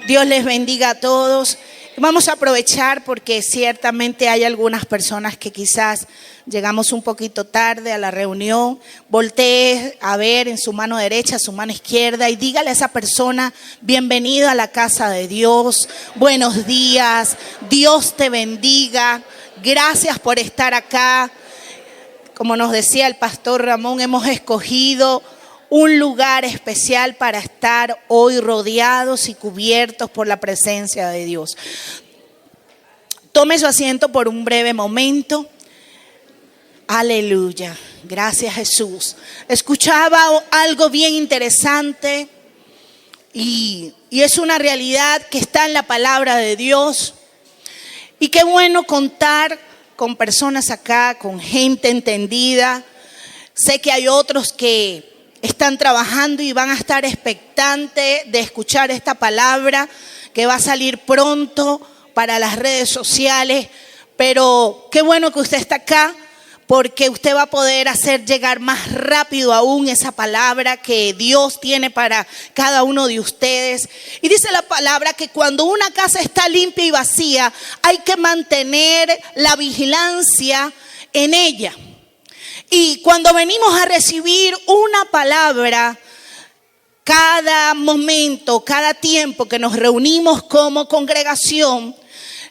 Dios les bendiga a todos. Vamos a aprovechar porque ciertamente hay algunas personas que quizás llegamos un poquito tarde a la reunión. Voltee a ver en su mano derecha, su mano izquierda y dígale a esa persona: bienvenido a la casa de Dios, buenos días, Dios te bendiga, gracias por estar acá. Como nos decía el pastor Ramón, hemos escogido un lugar especial para estar hoy rodeados y cubiertos por la presencia de Dios. Tome su asiento por un breve momento. Aleluya. Gracias, Jesús. Escuchaba algo bien interesante y es una realidad que está en la palabra de Dios. Y qué bueno contar con personas acá, con gente entendida. Sé que hay otros que están trabajando y van a estar expectantes de escuchar esta palabra que va a salir pronto para las redes sociales. Pero qué bueno que usted está acá, porque usted va a poder hacer llegar más rápido aún esa palabra que Dios tiene para cada uno de ustedes. Y dice la palabra que cuando una casa está limpia y vacía, hay que mantener la vigilancia en ella. Y cuando venimos a recibir una palabra, cada momento, cada tiempo que nos reunimos como congregación,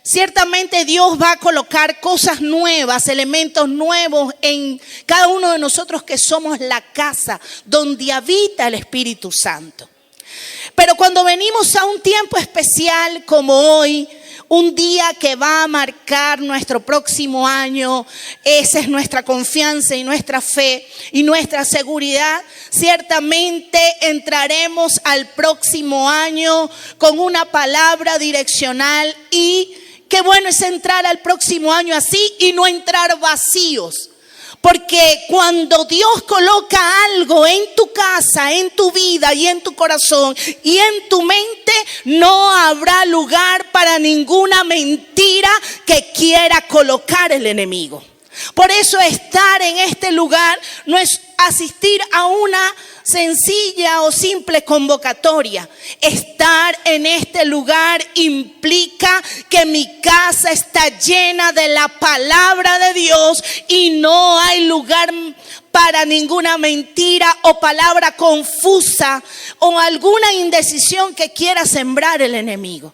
ciertamente Dios va a colocar cosas nuevas, elementos nuevos en cada uno de nosotros que somos la casa donde habita el Espíritu Santo. Pero cuando venimos a un tiempo especial como hoy, un día que va a marcar nuestro próximo año, esa es nuestra confianza y nuestra fe y nuestra seguridad. Ciertamente entraremos al próximo año con una palabra direccional, y qué bueno es entrar al próximo año así y no entrar vacíos. Porque cuando Dios coloca algo en tu casa, en tu vida y en tu corazón y en tu mente, no habrá lugar para ninguna mentira que quiera colocar el enemigo. Por eso estar en este lugar no es asistir a una sencilla o simple convocatoria. Estar en este lugar implica que mi casa está llena de la palabra de Dios y no hay lugar para ninguna mentira o palabra confusa o alguna indecisión que quiera sembrar el enemigo.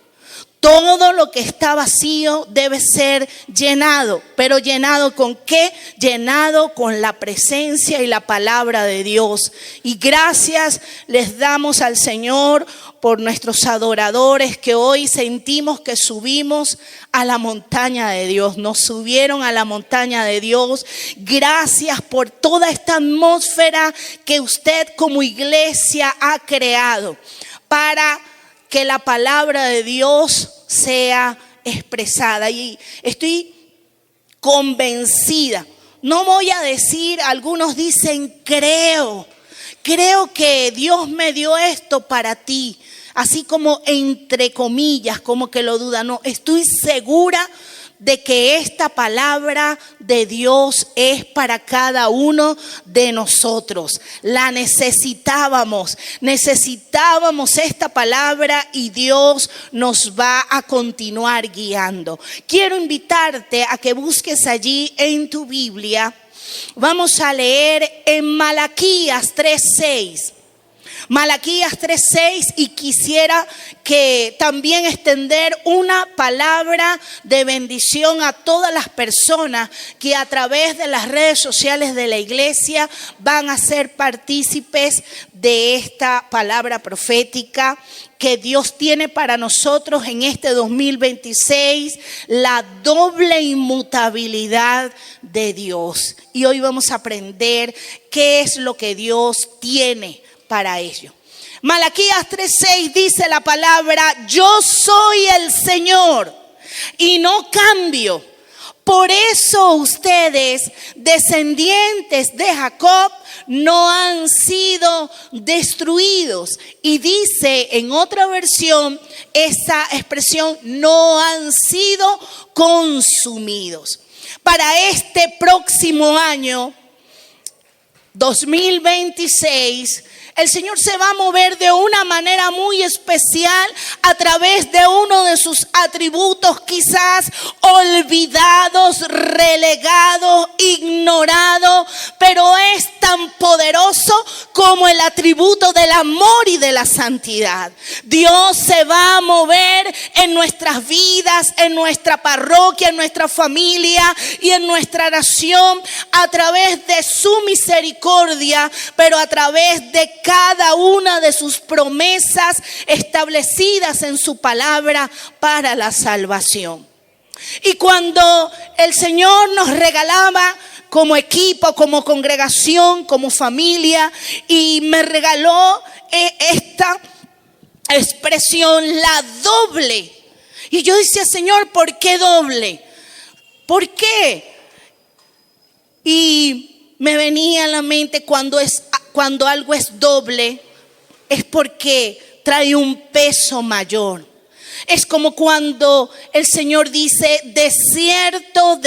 Todo lo que está vacío debe ser llenado. ¿Pero llenado con qué? Llenado con la presencia y la palabra de Dios. Y gracias les damos al Señor por nuestros adoradores que hoy sentimos que subimos a la montaña de Dios. Nos subieron a la montaña de Dios. Gracias por toda esta atmósfera que usted como iglesia ha creado para que la palabra de Dios sea expresada. Y estoy convencida, no voy a decir, algunos dicen creo que Dios me dio esto para ti, así como entre comillas, como que lo duda. No, estoy segura de que esta palabra de Dios es para cada uno de nosotros. La necesitábamos esta palabra y Dios nos va a continuar guiando. Quiero invitarte a que busques allí en tu Biblia. Vamos a leer en Malaquías 3:6. Malaquías 3:6, y quisiera que también extender una palabra de bendición a todas las personas que a través de las redes sociales de la iglesia van a ser partícipes de esta palabra profética que Dios tiene para nosotros en este 2026, la doble inmutabilidad de Dios. Y hoy vamos a aprender qué es lo que Dios tiene para ello. Malaquías 3:6 dice la palabra: yo soy el Señor y no cambio. Por eso ustedes, descendientes de Jacob, no han sido destruidos. Y dice en otra versión esa expresión: no han sido consumidos. Para este próximo año, 2026, el Señor se va a mover de una manera muy especial a través de uno de sus atributos quizás olvidados, relegados, ignorados, pero es tan poderoso como el atributo del amor y de la santidad. Dios se va a mover en nuestras vidas, en nuestra parroquia, en nuestra familia y en nuestra nación a través de su misericordia, pero a través de cada una de sus promesas establecidas en su palabra para la salvación. Y cuando el Señor nos regalaba como equipo, como congregación, como familia, y me regaló esta expresión, la doble. Y yo decía, Señor, ¿por qué doble? ¿Por qué? Y me venía a la mente cuando algo es doble, es porque trae un peso mayor. Es como cuando el Señor dice, de cierto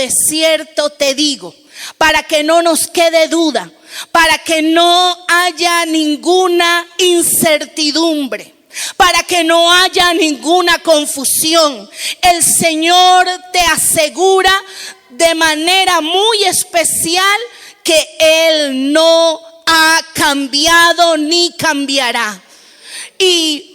te digo, para que no nos quede duda, para que no haya ninguna incertidumbre, para que no haya ninguna confusión. El Señor te asegura de manera muy especial que Él no ha cambiado ni cambiará. ¿Y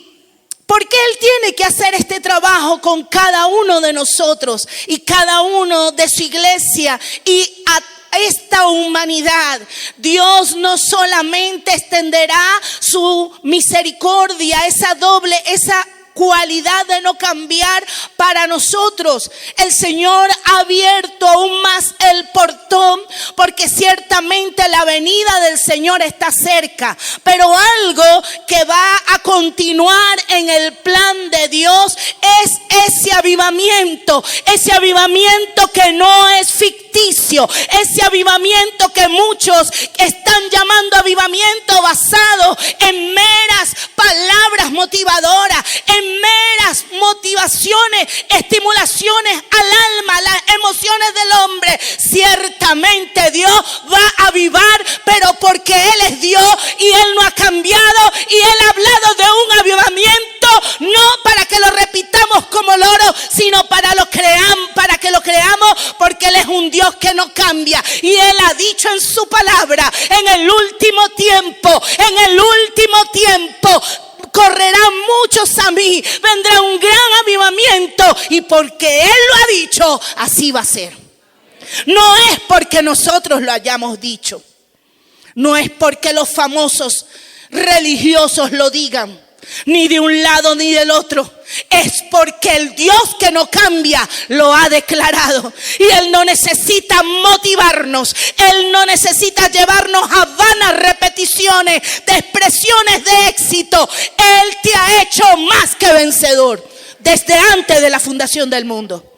por qué Él tiene que hacer este trabajo con cada uno de nosotros y cada uno de su iglesia y a esta humanidad? Dios no solamente extenderá su misericordia, esa doble, esa cualidad de no cambiar para nosotros. El Señor ha abierto aún más el portón, porque ciertamente la venida del Señor está cerca, pero algo que va a continuar en el plan de Dios es ese avivamiento que no es ficticio, ese avivamiento que muchos están llamando avivamiento basado en meras palabras motivadoras, en meras motivaciones, estimulaciones al alma, las emociones del hombre. Ciertamente Dios va a avivar, pero porque Él es Dios y Él no ha cambiado, y Él ha hablado de un avivamiento no para que lo repitamos como loro, sino para que lo creamos, porque Él es un Dios que no cambia. Y Él ha dicho en su palabra, en el último tiempo, correrán muchos a mí, vendrá un gran avivamiento, y porque Él lo ha dicho, así va a ser. No es porque nosotros lo hayamos dicho, no es porque los famosos religiosos lo digan, ni de un lado ni del otro. Es porque el Dios que no cambia lo ha declarado. Y Él no necesita motivarnos, Él no necesita llevarnos a vanas repeticiones de expresiones de éxito. Él te ha hecho más que vencedor desde antes de la fundación del mundo.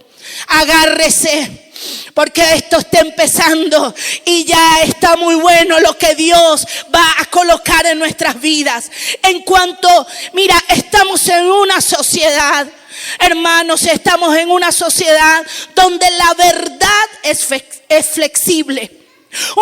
Agárrese, porque esto está empezando y ya está muy bueno lo que Dios va a colocar en nuestras vidas. Mira, estamos en una sociedad, hermanos, estamos en una sociedad donde la verdad es flexible.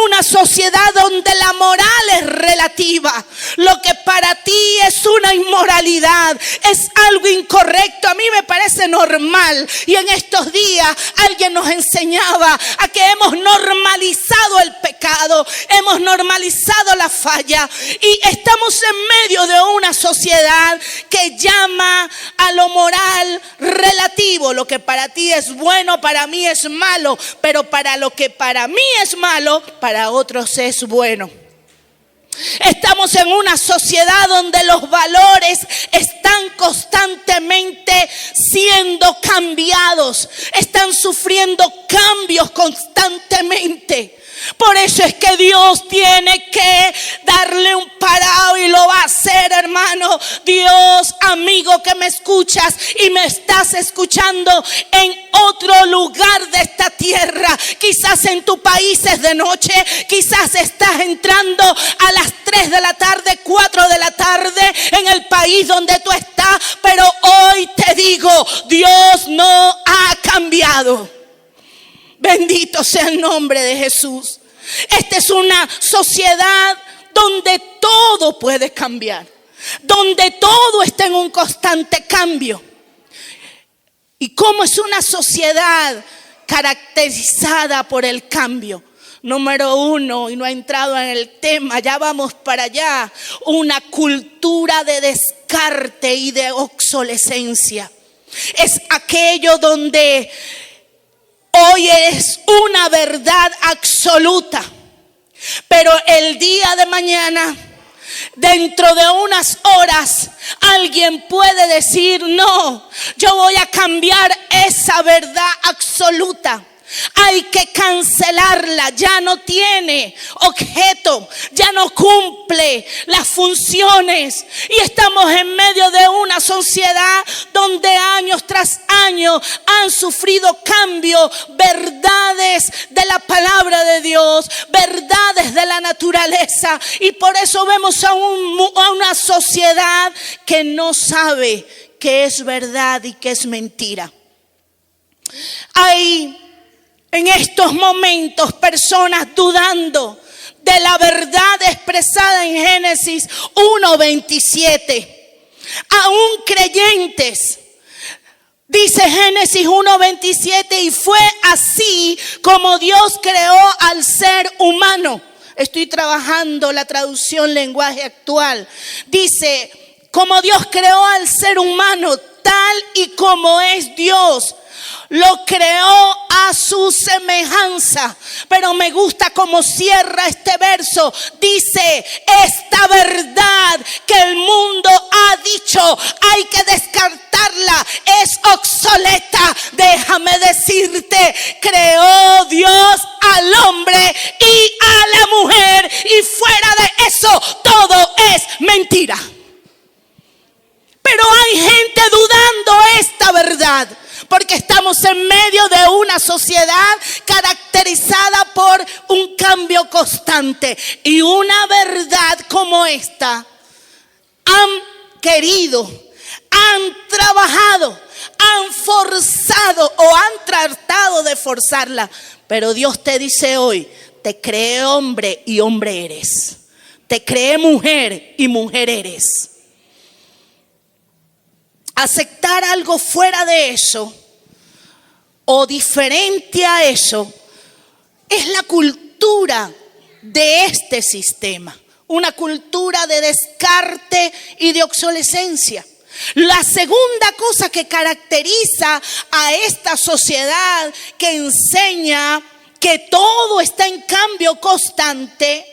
Una sociedad donde la moral es relativa. Lo que para ti es una inmoralidad, es algo incorrecto, a mí me parece normal. Y en estos días alguien nos enseñaba a que hemos normalizado el pecado, hemos normalizado la falla, y estamos en medio de una sociedad que llama a lo moral relativo. Lo que para ti es bueno, para mí es malo, pero para lo que para mí es malo, para otros es bueno. Estamos en una sociedad donde los valores están constantemente siendo cambiados, están sufriendo cambios constantemente. Por eso es que Dios tiene que darle un parado, y lo va a hacer, hermano. Dios, amigo que me escuchas y me estás escuchando en otro lugar de esta tierra, quizás en tu país es de noche, quizás estás entrando a las 3 de la tarde, 4 de la tarde en el país donde tú estás, pero hoy te digo, Dios no ha cambiado. Bendito sea el nombre de Jesús. Esta es una sociedad donde todo puede cambiar, donde todo está en un constante cambio. ¿Y cómo es una sociedad caracterizada por el cambio? Número uno, y no ha entrado en el tema, ya vamos para allá, una cultura de descarte y de obsolescencia. Es aquello donde hoy es una verdad absoluta, pero el día de mañana, dentro de unas horas, alguien puede decir: no, yo voy a cambiar esa verdad absoluta. Hay que cancelarla, ya no tiene objeto, ya no cumple las funciones. Y estamos en medio de una sociedad donde años tras año han sufrido cambios, verdades de la palabra de Dios, verdades de la naturaleza. Y por eso vemos a una sociedad que no sabe qué es verdad y qué es mentira. Hay en estos momentos personas dudando de la verdad expresada en Génesis 1:27. Aún creyentes. Dice Génesis 1:27, y fue así como Dios creó al ser humano. Estoy trabajando la traducción lenguaje actual. Dice, como Dios creó al ser humano, tal y como es Dios. Lo creó a su semejanza. Pero me gusta cómo cierra este verso. Dice, esta verdad que el mundo ha dicho, hay que descartarla, es obsoleta. Déjame decirte, creó Dios al hombre y a la mujer, y fuera de eso todo es mentira. Pero hay gente dudando esta verdad, porque estamos en medio de una sociedad caracterizada por un cambio constante. Y una verdad como esta, han querido, han trabajado, han forzado o han tratado de forzarla. Pero Dios te dice hoy, te creé hombre y hombre eres. Te creé mujer y mujer eres. Aceptar algo fuera de eso o diferente a eso es la cultura de este sistema. Una cultura de descarte y de obsolescencia. La segunda cosa que caracteriza a esta sociedad que enseña que todo está en cambio constante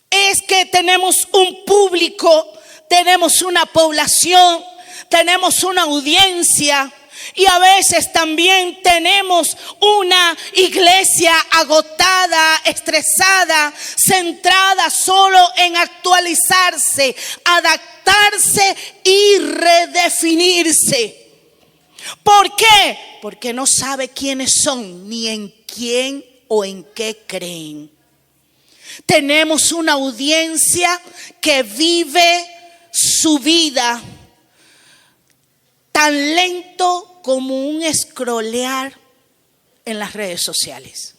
es que tenemos un público, tenemos una población, tenemos una audiencia y a veces también tenemos una iglesia agotada, estresada, centrada solo en actualizarse, adaptarse y redefinirse. ¿Por qué? Porque no sabe quiénes son, ni en quién o en qué creen. Tenemos una audiencia que vive su vida tan lento como un scrollear en las redes sociales.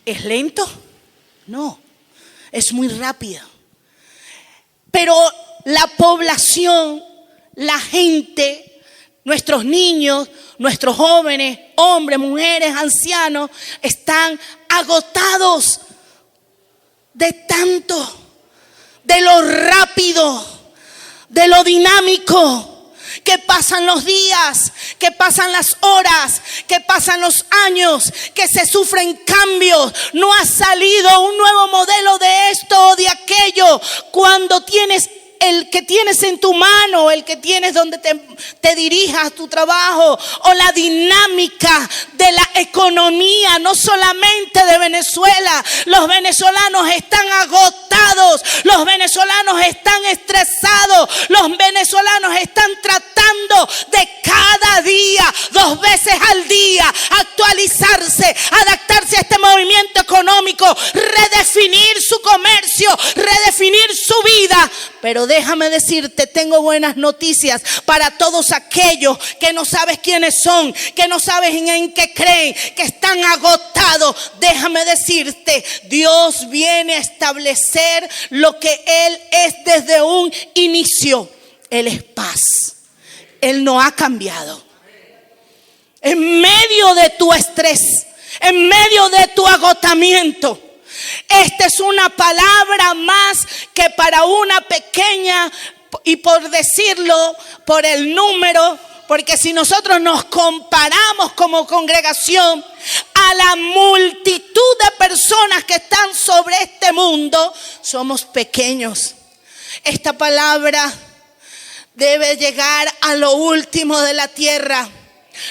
¿Es lento? No, es muy rápido. Pero la población, la gente, nuestros niños, nuestros jóvenes, hombres, mujeres, ancianos, están agotados de tanto, de lo rápido, de lo dinámico. Que pasan los días, que pasan las horas, que pasan los años, que se sufren cambios. No ha salido un nuevo modelo de esto o de aquello. Cuando tienes el que tienes en tu mano, el que tienes donde te dirijas a tu trabajo, o la dinámica de la economía, no solamente de Venezuela. Los venezolanos están agotados, los venezolanos están estresados, los venezolanos están tratando de cada día, 2 veces al día, actualizarse, adaptarse a este movimiento económico, redefinir su comercio, redefinir su vida. Pero déjame decirte, tengo buenas noticias para todos aquellos que no sabes quiénes son, que no sabes en qué creen, que están agotados cambiado. Déjame decirte, Dios viene a establecer lo que Él es desde un inicio. Él es paz. Él no ha cambiado. En medio de tu estrés, en medio de tu agotamiento, esta es una palabra más que para una pequeña, y por decirlo, por el número, porque si nosotros nos comparamos como congregación a la multitud de personas que están sobre este mundo, somos pequeños. Esta palabra debe llegar a lo último de la tierra,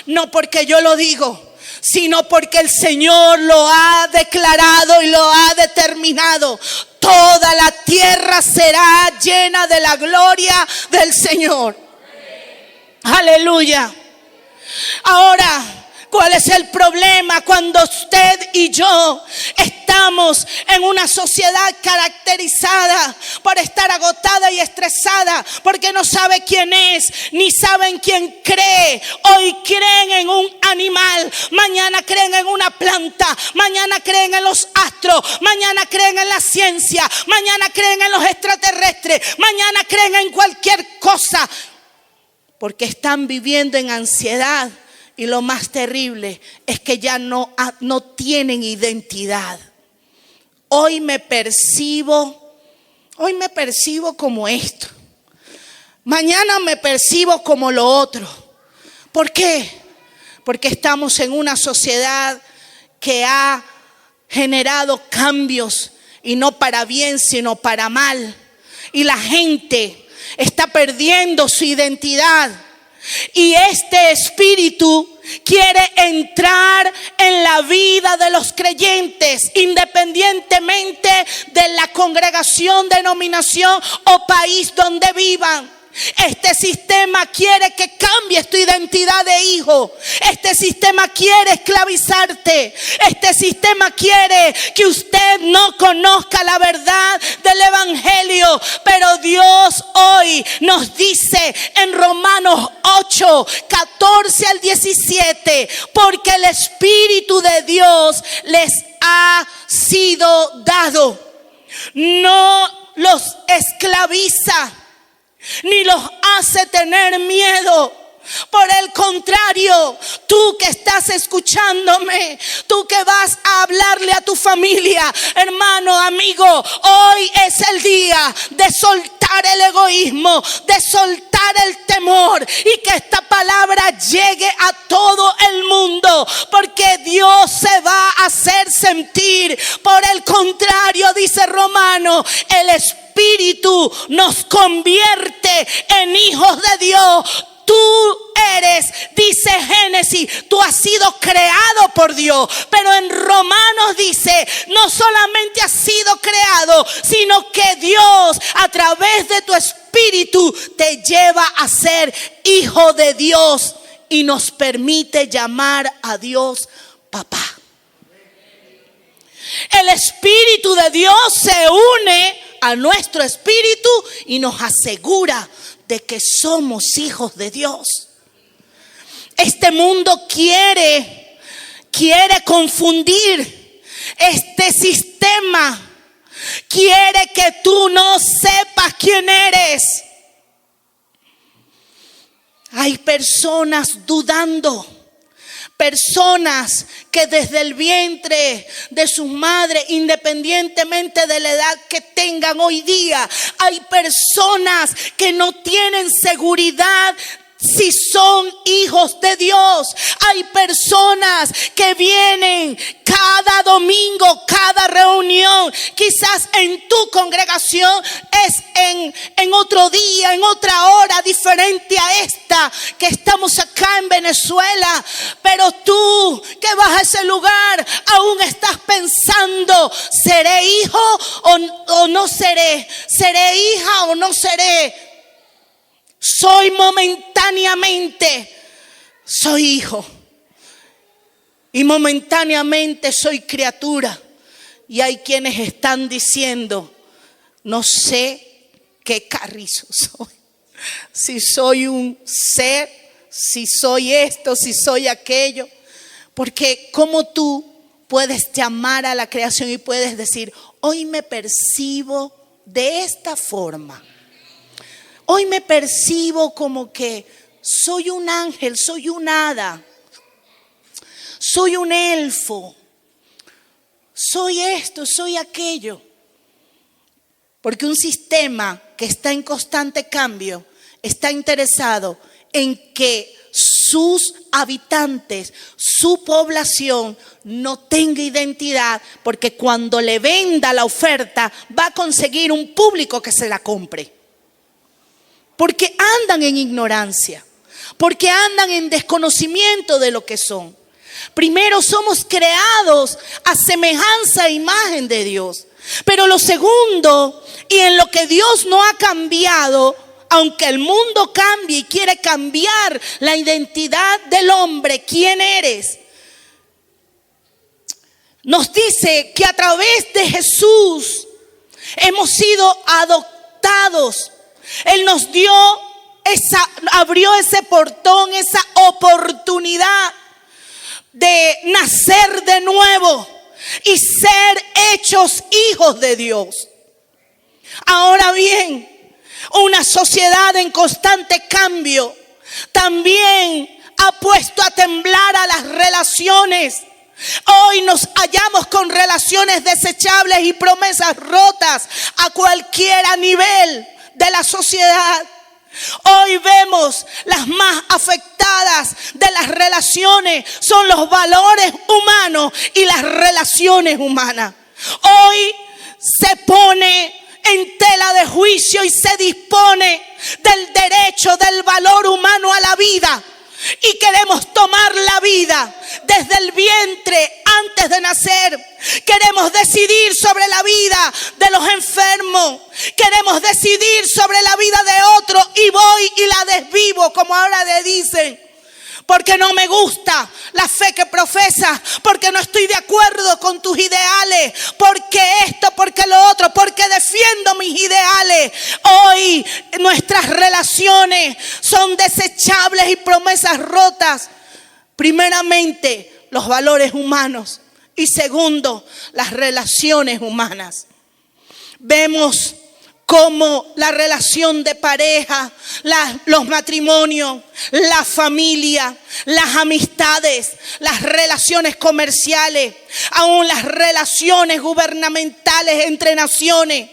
no porque yo lo digo, sino porque el Señor lo ha declarado y lo ha determinado. Toda la tierra será llena de la gloria del Señor. Aleluya. Ahora, ¿cuál es el problema cuando usted y yo estamos en una sociedad caracterizada por estar agotada y estresada? Porque no sabe quién es, ni saben quién cree. Hoy creen en un animal, mañana creen en una planta, mañana creen en los astros, mañana creen en la ciencia, mañana creen en los extraterrestres, mañana creen en cualquier cosa. Porque están viviendo en ansiedad. Y lo más terrible es que ya no tienen identidad. Hoy me percibo como esto. Mañana me percibo como lo otro. ¿Por qué? Porque estamos en una sociedad que ha generado cambios, y no para bien, sino para mal. Y la gente está perdiendo su identidad. Y este espíritu quiere entrar en la vida de los creyentes, independientemente de la congregación, denominación o país donde vivan. Este sistema quiere que cambies tu identidad de hijo. Este sistema quiere esclavizarte. Este sistema quiere que usted no conozca la verdad del evangelio. Pero Dios hoy nos dice en Romanos 8, 14 al 17, porque el Espíritu de Dios les ha sido dado. No los esclaviza, ni los hace tener miedo. Por el contrario, tú que estás escuchándome, tú que vas a hablarle a tu familia, hermano, amigo, hoy es el día de soltar el egoísmo, de soltar el temor, y que esta palabra llegue a todo el mundo, porque Dios se va a hacer sentir. Por el contrario, dice Romano, el Espíritu nos convierte en hijos de Dios. Tú eres, dice Génesis, tú has sido creado por Dios. Pero en Romanos dice, no solamente has sido creado, sino que Dios a través de tu Espíritu te lleva a ser hijo de Dios y nos permite llamar a Dios papá. El Espíritu de Dios se une a nuestro espíritu y nos asegura de que somos hijos de Dios. Este mundo quiere confundir. Este sistema quiere que tú no sepas quién eres. Hay personas dudando. Personas que desde el vientre de sus madres, independientemente de la edad que tengan hoy día, hay personas que no tienen seguridad si son hijos de Dios. Hay personas que vienen cada domingo, cada reunión. Quizás en tu congregación es en otro día, en otra hora diferente a esta que estamos acá en Venezuela. Pero tú que vas a ese lugar aún estás pensando, ¿seré hijo o no seré? ¿Seré hija o no seré? Soy momentáneamente, soy hijo. Y momentáneamente soy criatura. Y hay quienes están diciendo, no sé qué carrizo soy. Si soy un ser, si soy esto, si soy aquello. Porque ¿cómo tú puedes llamar a la creación y puedes decir: hoy me percibo de esta forma. Hoy me percibo como que soy un ángel, soy un hada, soy un elfo, soy esto, soy aquello. Porque un sistema que está en constante cambio está interesado en que sus habitantes, su población no tenga identidad, porque cuando le venda la oferta va a conseguir un público que se la compre. Porque andan en ignorancia, porque andan en desconocimiento de lo que son. Primero, somos creados a semejanza e imagen de Dios. Pero lo segundo, y en lo que Dios no ha cambiado, aunque el mundo cambie y quiere cambiar la identidad del hombre, ¿quién eres? Nos dice que a través de Jesús hemos sido adoptados. Él nos dio abrió ese portón, esa oportunidad de nacer de nuevo y ser hechos hijos de Dios. Ahora bien, una sociedad en constante cambio también ha puesto a temblar a las relaciones. Hoy nos hallamos con relaciones desechables y promesas rotas a cualquier nivel de la sociedad. Hoy vemos las más afectadas de las relaciones son los valores humanos y las relaciones humanas. Hoy se pone en tela de juicio y se dispone del derecho del valor humano a la vida. Y queremos tomar la vida desde el vientre antes de nacer. Queremos decidir sobre la vida de los enfermos. Queremos decidir sobre la vida de otro y voy y la desvivo, como ahora le dicen. Porque no me gusta la fe que profesas, porque no estoy de acuerdo con tus ideales, porque esto, porque lo otro, porque defiendo mis ideales. Hoy nuestras relaciones son desechables y promesas rotas. Primeramente, los valores humanos y segundo, las relaciones humanas. Vemos como la relación de pareja, los matrimonios, la familia, las amistades, las relaciones comerciales, aún las relaciones gubernamentales entre naciones,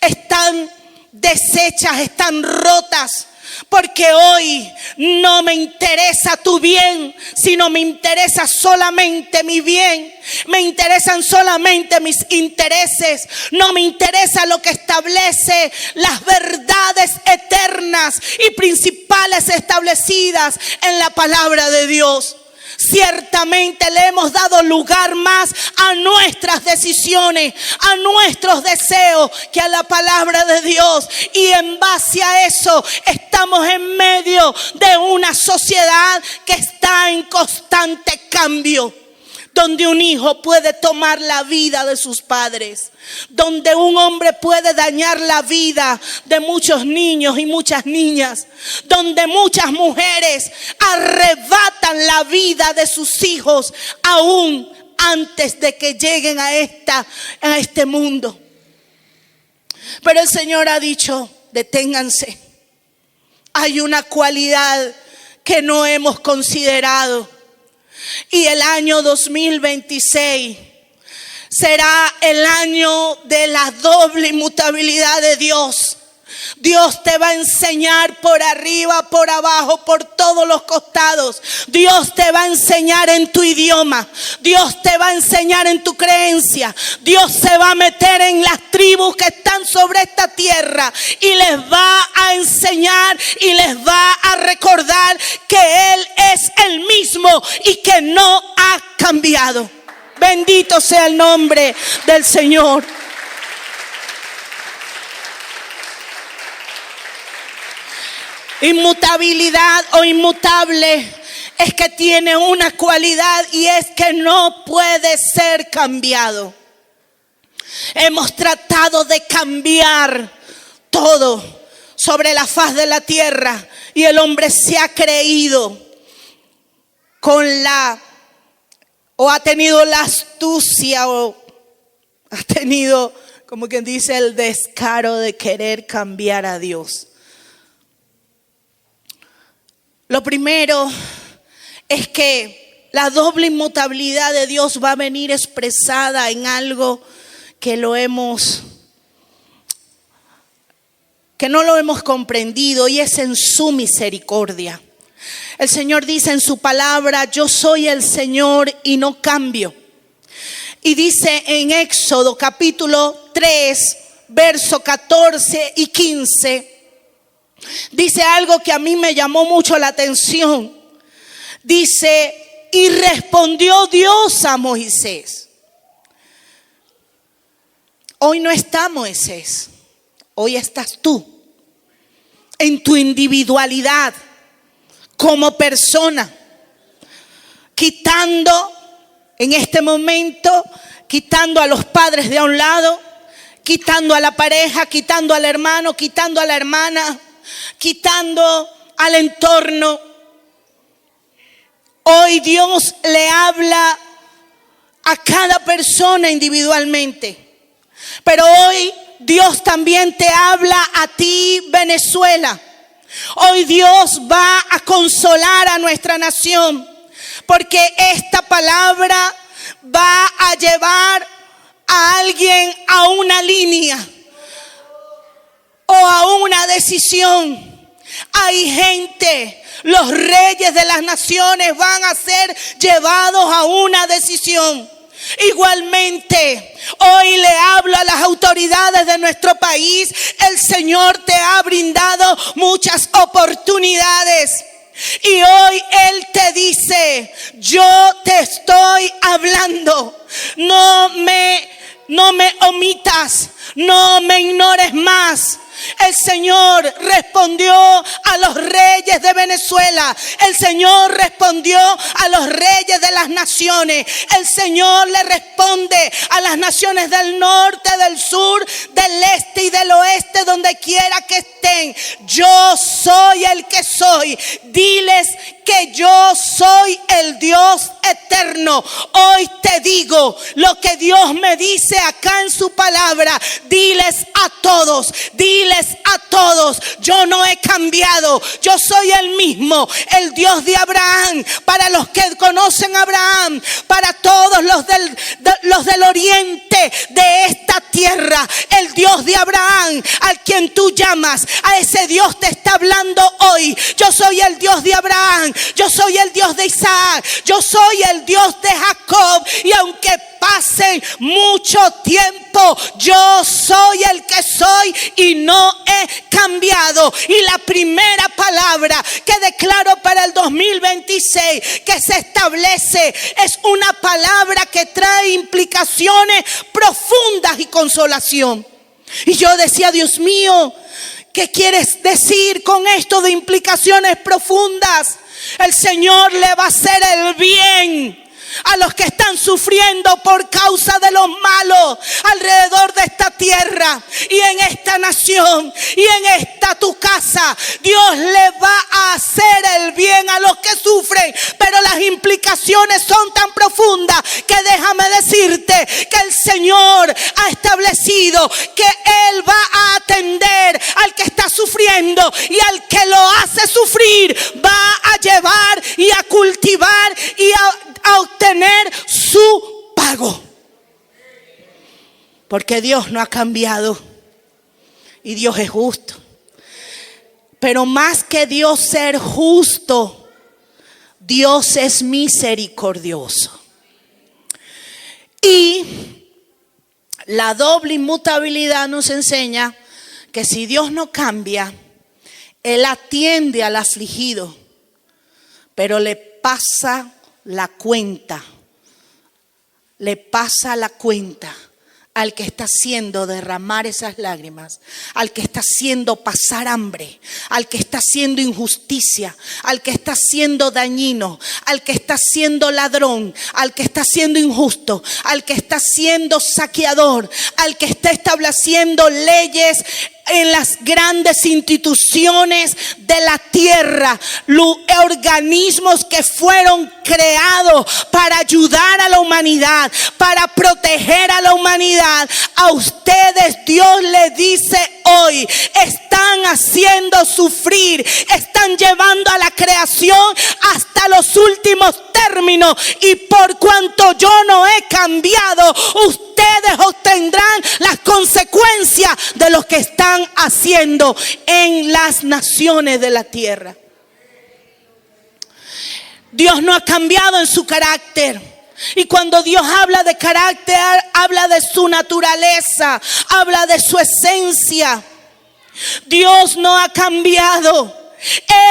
están deshechas, están rotas. Porque hoy no me interesa tu bien, sino me interesa solamente mi bien. Me interesan solamente mis intereses. No me interesa lo que establece las verdades eternas y principales establecidas en la palabra de Dios. Ciertamente le hemos dado lugar más a nuestras decisiones, a nuestros deseos, que a la palabra de Dios. Y en base a eso estamos en medio de una sociedad que está en constante cambio. Donde un hijo puede tomar la vida de sus padres. Donde un hombre puede dañar la vida de muchos niños y muchas niñas. Donde muchas mujeres arrebatan la vida de sus hijos aún antes de que lleguen a este mundo. Pero el Señor ha dicho: deténganse. Hay una cualidad que no hemos considerado. Y el año 2026 será el año de la doble inmutabilidad de Dios. Dios te va a enseñar por arriba, por abajo, por todos los costados. Dios te va a enseñar en tu idioma. Dios te va a enseñar en tu creencia. Dios se va a meter en las tribus que están sobre esta tierra y les va a enseñar y les va a recordar que Él es el mismo y que no ha cambiado. Bendito sea el nombre del Señor. Inmutabilidad o inmutable es que tiene una cualidad y es que no puede ser cambiado. Hemos tratado de cambiar todo sobre la faz de la tierra y el hombre se ha creído o ha tenido la astucia o ha tenido, como quien dice, el descaro de querer cambiar a Dios. Lo primero es que la doble inmutabilidad de Dios va a venir expresada en algo que no lo hemos comprendido, y es en su misericordia. El Señor dice en su palabra: yo soy el Señor y no cambio. Y dice en Éxodo capítulo 3, verso 14 y 15, dice algo que a mí me llamó mucho la atención. Dice: y respondió Dios a Moisés. Hoy no está Moisés, hoy estás tú, en tu individualidad, como persona, quitando en este momento, quitando a los padres de a un lado, quitando a la pareja, quitando al hermano, quitando a la hermana, quitando al entorno. Hoy Dios le habla a cada persona individualmente. Pero hoy Dios también te habla a ti, Venezuela. Hoy Dios va a consolar a nuestra nación, porque esta palabra va a llevar a alguien a una línea o a una decisión. Hay gente, los reyes de las naciones van a ser llevados a una decisión. Igualmente, hoy le hablo a las autoridades de nuestro país. El Señor te ha brindado muchas oportunidades. Y hoy Él te dice: yo te estoy hablando. No me omitas, no me ignores más. El Señor respondió a los reyes de Venezuela. El Señor respondió a los reyes de las naciones. El Señor le responde a las naciones del norte, del sur, del este y del oeste, donde quiera que estén. Yo soy el que soy. Diles que yo soy el Dios eterno. Hoy te digo lo que Dios me dice acá en su palabra. Diles a todos, yo no he cambiado. Yo soy el mismo, el Dios de Abraham. Para los que conocen a Abraham, para todos los del oriente de esta tierra, el Dios de Abraham, al quien tú llamas, a ese Dios te está hablando hoy. Yo soy el Dios de Abraham, yo soy el Dios de Isaac, yo soy el Dios de Jacob. Y aunque pase mucho tiempo, yo soy el que soy y no he cambiado. Y la primera palabra que declaro para el 2026 que se establece es una palabra que trae implicaciones profundas y consolación. Y yo decía: Dios mío, ¿qué quieres decir con esto de implicaciones profundas? El Señor le va a hacer el bien a los que están sufriendo por causa de los malos alrededor de esta tierra y en esta nación y en esta tu casa. Dios le va a hacer el bien a los que sufren, pero las implicaciones son tan profundas que déjame decirte que el Señor ha establecido que Él va a atender al que está sufriendo, y al que lo hace sufrir va a llevar y a cultivar y a obtener su pago. Porque Dios no ha cambiado y Dios es justo. Pero más que Dios ser justo, Dios es misericordioso. Y la doble inmutabilidad nos enseña que si Dios no cambia, Él atiende al afligido, pero le pasa la cuenta al que está haciendo derramar esas lágrimas, al que está haciendo pasar hambre, al que está está haciendo injusticia, al que está siendo dañino, al que está siendo ladrón, al que está siendo injusto, al que está siendo saqueador, al que está estableciendo leyes en las grandes instituciones de la tierra, organismos que fueron creados para ayudar a la humanidad, para proteger a la humanidad. A ustedes Dios les dice hoy, están haciendo sufrir, están llevando a la creación hasta los últimos términos, y por cuanto yo no he cambiado, ustedes obtendrán las consecuencias de lo que están haciendo en las naciones de la tierra. Dios no ha cambiado en su carácter. Y cuando Dios habla de carácter, habla de su naturaleza, habla de su esencia. Dios no ha cambiado.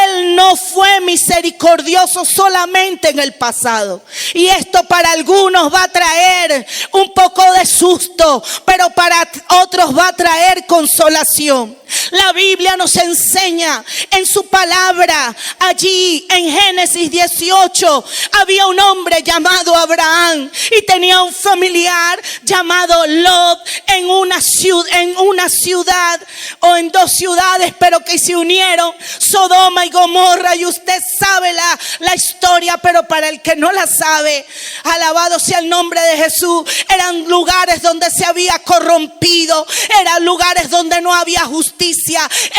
Él no fue misericordioso solamente en el pasado. Y esto para algunos va a traer un poco de susto, pero para otros va a traer consolación. La Biblia nos enseña en su palabra, allí en Génesis 18, había un hombre llamado Abraham y tenía un familiar llamado Lot en una ciudad o en dos ciudades, pero que se unieron, Sodoma y Gomorra. Y usted sabe la historia, pero para el que no la sabe, alabado sea el nombre de Jesús, eran lugares donde se había corrompido, eran lugares donde no había justicia,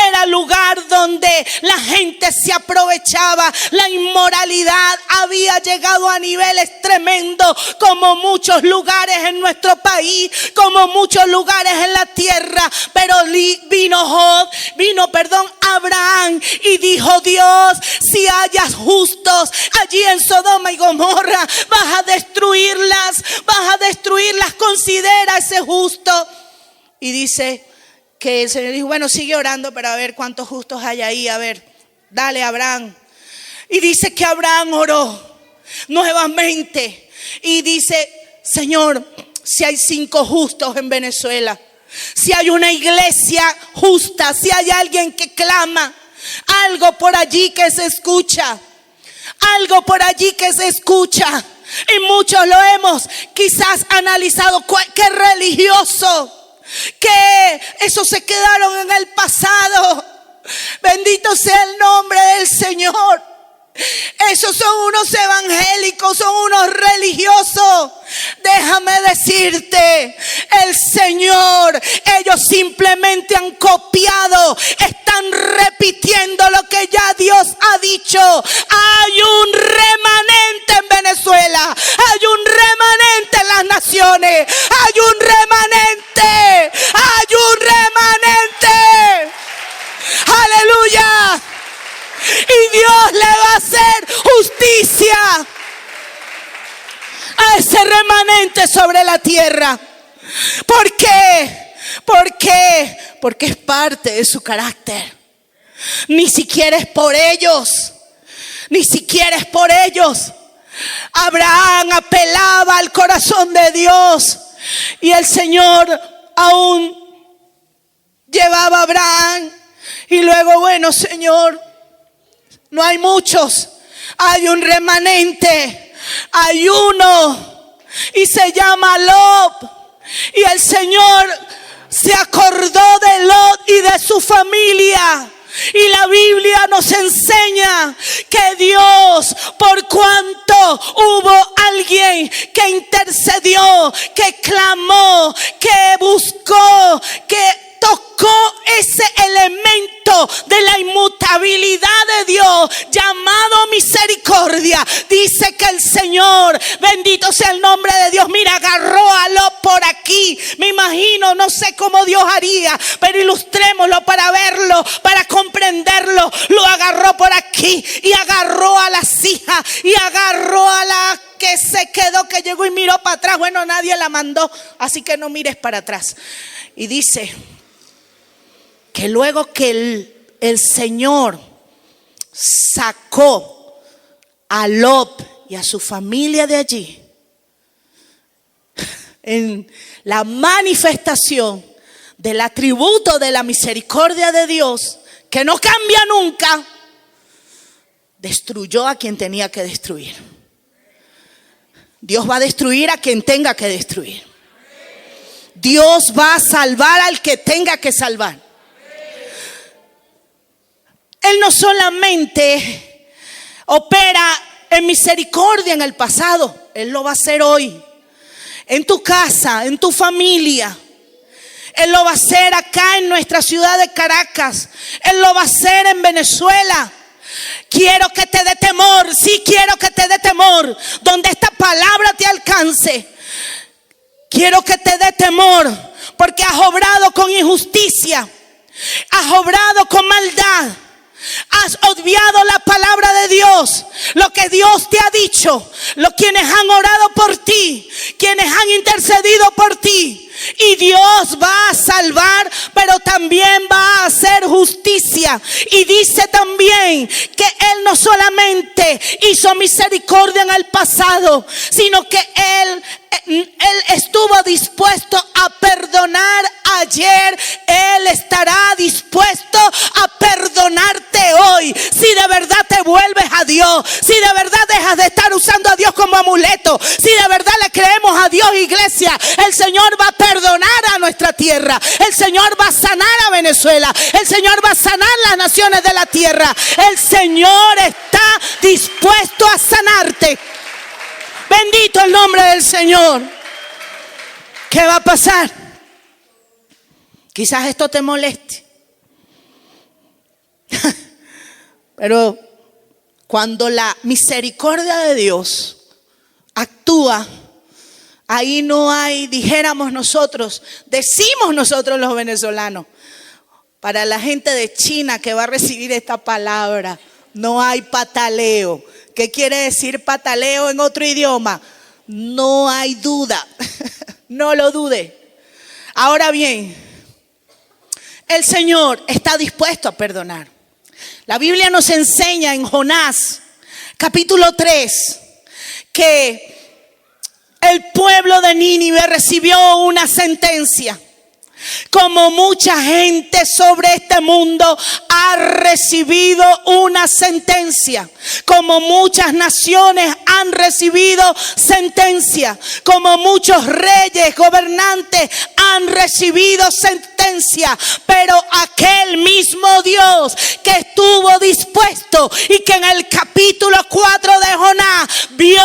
era lugar donde la gente se aprovechaba, la inmoralidad había llegado a niveles tremendos, como muchos lugares en nuestro país, como muchos lugares en la tierra. Pero vino Abraham y dijo: Dios, si hayas justos allí en Sodoma y Gomorra, vas a destruirlas, considera ese justo. Y dice que el Señor dijo: bueno, sigue orando para ver cuántos justos hay ahí, a ver, dale, Abraham. Y dice que Abraham oró nuevamente y dice: Señor, si hay 5 justos en Venezuela, si hay una iglesia justa, si hay alguien que clama, algo por allí que se escucha, y muchos lo hemos quizás analizado, qué religioso, que eso se quedaron en el pasado. Bendito sea el nombre del Señor. Esos son unos evangélicos, son unos religiosos. Déjame decirte, el Señor, ellos simplemente han copiado, están repitiendo lo que ya Dios ha dicho. Hay un remanente en Venezuela, hay un remanente en las naciones, hay un remanente, aleluya. Y Dios le va a hacer justicia a ese remanente sobre la tierra. ¿Por qué? Porque es parte de su carácter. Ni siquiera es por ellos. Abraham apelaba al corazón de Dios, y el Señor aún llevaba a Abraham. Y luego, bueno, Señor, no hay muchos, hay un remanente, hay uno, y se llama Lot. Y el Señor se acordó de Lot y de su familia. Y la Biblia nos enseña que Dios, por cuanto hubo alguien que intercedió, que clamó, que buscó, que tocó ese elemento de la inmutabilidad de Dios llamado misericordia, dice que el Señor, bendito sea el nombre de Dios, mira, agarró a Lot por aquí. Me imagino, no sé cómo Dios haría, pero ilustrémoslo para verlo, para comprenderlo. Lo agarró por aquí y agarró a las hijas y agarró a la que se quedó, que llegó y miró para atrás. Bueno, nadie la mandó, así que no mires para atrás. Y dice que luego que el Señor sacó a Lot y a su familia de allí, en la manifestación del atributo de la misericordia de Dios, que no cambia nunca, destruyó a quien tenía que destruir. Dios va a destruir a quien tenga que destruir. Dios va a salvar al que tenga que salvar. Él no solamente opera en misericordia en el pasado, Él lo va a hacer hoy. En tu casa, en tu familia. Él lo va a hacer acá en nuestra ciudad de Caracas. Él lo va a hacer en Venezuela. Quiero que te dé temor. Sí, quiero que te dé temor. Donde esta palabra te alcance. Quiero que te dé temor. Porque has obrado con injusticia. Has obrado con maldad. Has obviado la palabra de Dios, lo que Dios te ha dicho, quienes han orado por ti, quienes han intercedido por ti. Y Dios va a salvar, pero también va a hacer justicia. Y dice también que Él no solamente hizo misericordia en el pasado, sino que Él estuvo dispuesto a perdonar ayer. Él estará dispuesto a perdonarte hoy. Si de verdad te vuelves a Dios, si de verdad dejas de estar usando a Dios como amuleto, si de verdad le creemos a Dios, iglesia, el Señor va a perdonar a nuestra tierra. El Señor va a sanar a Venezuela. El Señor va a sanar las naciones de la tierra. El Señor está dispuesto a sanarte. Bendito el nombre del Señor. ¿Qué va a pasar? Quizás esto te moleste. Pero cuando la misericordia de Dios actúa, ahí no hay, decimos nosotros los venezolanos, para la gente de China que va a recibir esta palabra, no hay pataleo. ¿Qué quiere decir pataleo en otro idioma? No hay duda. No lo dude. Ahora bien, el Señor está dispuesto a perdonar. La Biblia nos enseña en Jonás, capítulo 3, que el pueblo de Nínive recibió una sentencia. Como mucha gente sobre este mundo ha recibido una sentencia. Como muchas naciones han recibido sentencia. Como muchos reyes, gobernantes han recibido sentencia. Pero aquel mismo Dios que estuvo dispuesto y que en el capítulo 4 de Jonás vio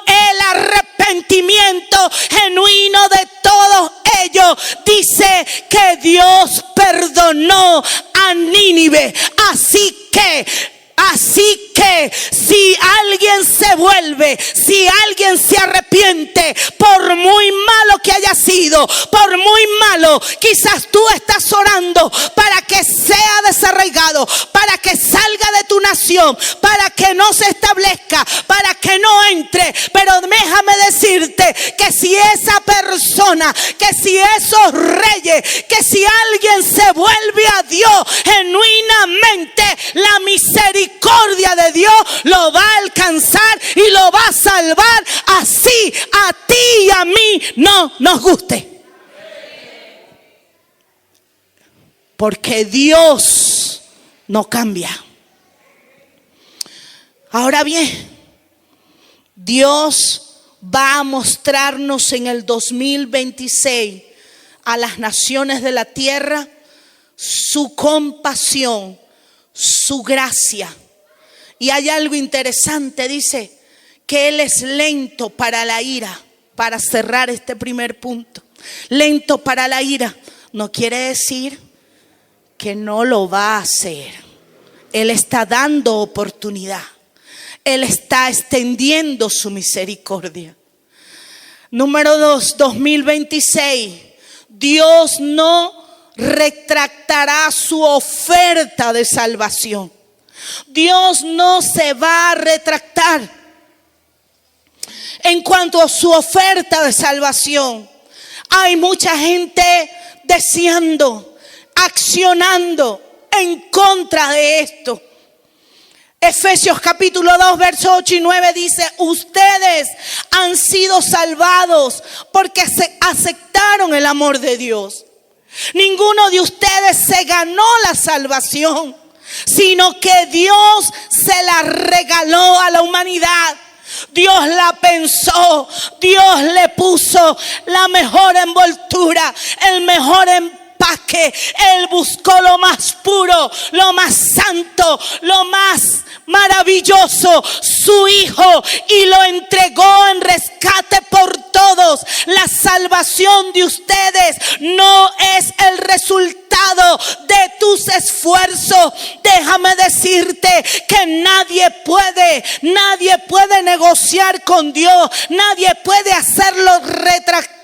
el arrepentimiento genuino de todos ellos, dice que Dios perdonó a Nínive. Así que si alguien se vuelve, si alguien se arrepiente, por muy malo que haya sido, por muy malo, quizás tú estás orando para que sea desarraigado, para que salga de tu nación, para que no se establezca, para que no entre. Pero déjame decirte que si esa persona, que si esos reyes, que si alguien se vuelve a Dios genuinamente, la misericordia de Dios lo va a alcanzar y lo va a salvar, así a ti y a mí no nos guste. Porque Dios no cambia. Ahora bien, Dios va a mostrarnos en el 2026 a las naciones de la tierra su compasión, su gracia. Y hay algo interesante, dice que Él es lento para la ira. Para cerrar este primer punto, lento para la ira no quiere decir que no lo va a hacer. Él está dando oportunidad. Él está extendiendo su misericordia. Número 2, 2026. Dios no retractará su oferta de salvación. Dios no se va a retractar en cuanto a su oferta de salvación. Hay mucha gente deseando, accionando en contra de esto. Efesios capítulo 2, versos 8 y 9 dice: ustedes han sido salvados porque aceptaron el amor de Dios. Ninguno de ustedes se ganó la salvación. sino que Dios se la regaló a la humanidad. Dios la pensó, Dios le puso la mejor envoltura, el mejor empaque. Él buscó lo más puro, lo más santo, lo más maravilloso, su Hijo, y lo entregó en rescate por todos. La salvación de ustedes no es el resultado de tus esfuerzos. Déjame decirte que nadie puede negociar con Dios, nadie puede hacerlo retractar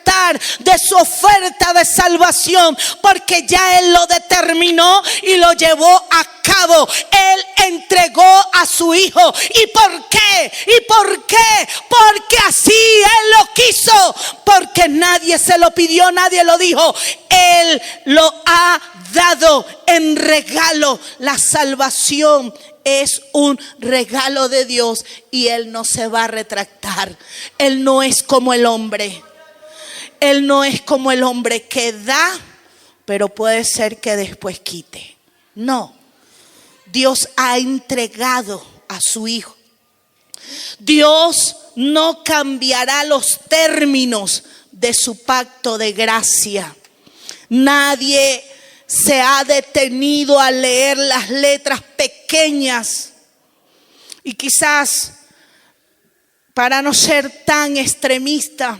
de su oferta de salvación, porque ya Él lo determinó y lo llevó a cabo. Él entregó a su Hijo. ¿Y por qué? ¿Y por qué? Porque así Él lo quiso, porque nadie se lo pidió, nadie lo dijo. Él lo ha dado en regalo. La salvación es un regalo de Dios y Él no se va a retractar. Él no es como el hombre. Él no es como el hombre que da, pero puede ser que después quite. No, Dios ha entregado a su Hijo. Dios no cambiará los términos de su pacto de gracia. Nadie se ha detenido a leer las letras pequeñas. Y quizás, para no ser tan extremista,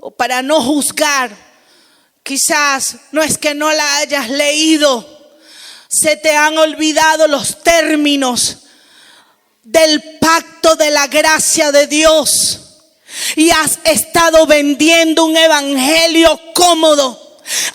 o para no juzgar, quizás no es que no la hayas leído, se te han olvidado los términos del pacto de la gracia de Dios y has estado vendiendo un evangelio cómodo.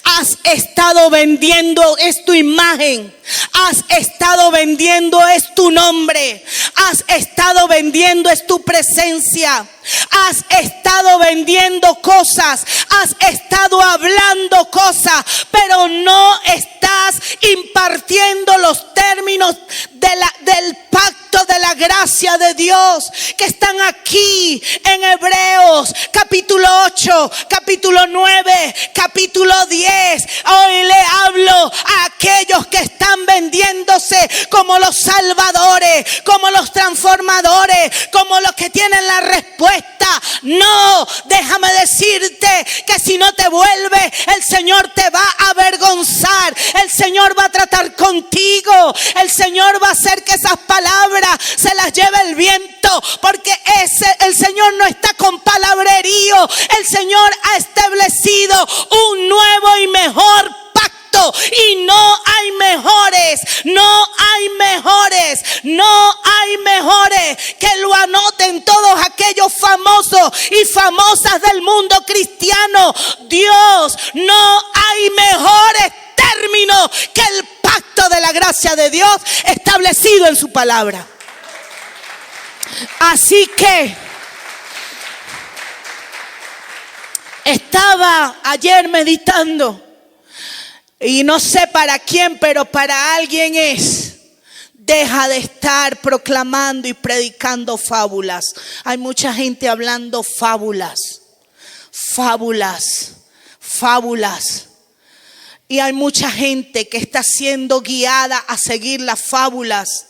Has estado vendiendo es tu imagen, has estado vendiendo es tu nombre, has estado vendiendo es tu presencia, has estado vendiendo cosas, has estado hablando cosas, pero no estás impartiendo los términos del pacto de la gracia de Dios que están aquí en Hebreos capítulo 8, capítulo 9, capítulo 10. Hoy le hablo a aquellos que están vendiéndose como los salvadores, como los transformadores, como los que tienen la respuesta. No, déjame decirte que si no te vuelves, el Señor te va a avergonzar. El Señor va a tratar contigo. El Señor va a hacer que esas palabras se las lleve el viento, porque el Señor no está con palabrerío. El Señor ha establecido un nuevo y mejor pacto, y no hay mejores que lo anoten todos aquellos famosos y famosas del mundo cristiano. Dios, no hay mejores términos que el pacto de la gracia de Dios establecido en su palabra. Así que estaba ayer meditando, y no sé para quién, pero para alguien es: deja de estar proclamando y predicando fábulas. Hay mucha gente hablando fábulas. Y hay mucha gente que está siendo guiada a seguir las fábulas.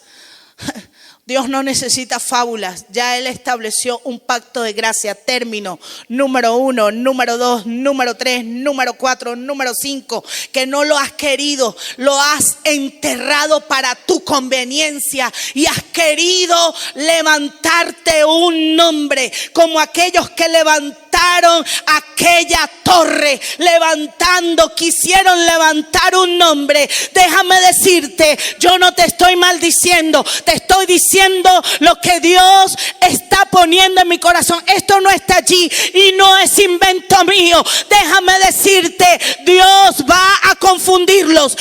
Dios no necesita fábulas. Ya Él estableció un pacto de gracia. Término número 1, número 2, número 3, número 4, número 5. Que no lo has querido, lo has enterrado para tu conveniencia. Y has querido levantarte un nombre como aquellos que levantaron aquella torre. Quisieron levantar un nombre. Déjame decirte, yo no te estoy maldiciendo, te estoy diciendo lo que Dios está poniendo en mi corazón. Esto no está allí y no es invento mío. Déjame decirte, Dios va a confundirlos.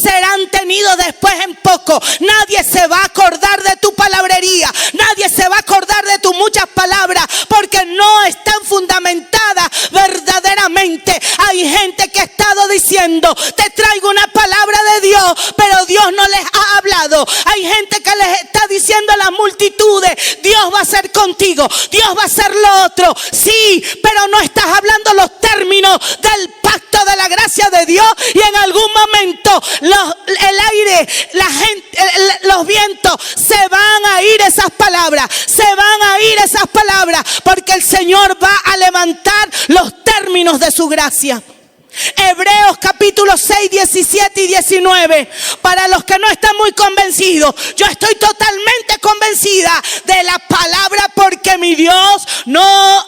Serán tenidos después en poco. Nadie se va a acordar de tu palabrería, nadie se va a acordar de tus muchas palabras, porque no están fundamentadas verdaderamente. Hay gente que ha estado diciendo: te traigo una palabra de Dios, pero Dios no les ha hablado. Hay gente que les está diciendo a las multitudes: Dios va a ser contigo, Dios va a hacer lo otro. Sí, pero no estás hablando los términos del pacto de la gracia de Dios, y en algún momento el aire, la gente, los vientos, se van a ir esas palabras, se van a ir esas palabras, porque el Señor va a levantar los términos de su gracia. Hebreos capítulo 6, 17 y 19. Para los que no están muy convencidos, yo estoy totalmente convencida de la palabra, porque mi Dios no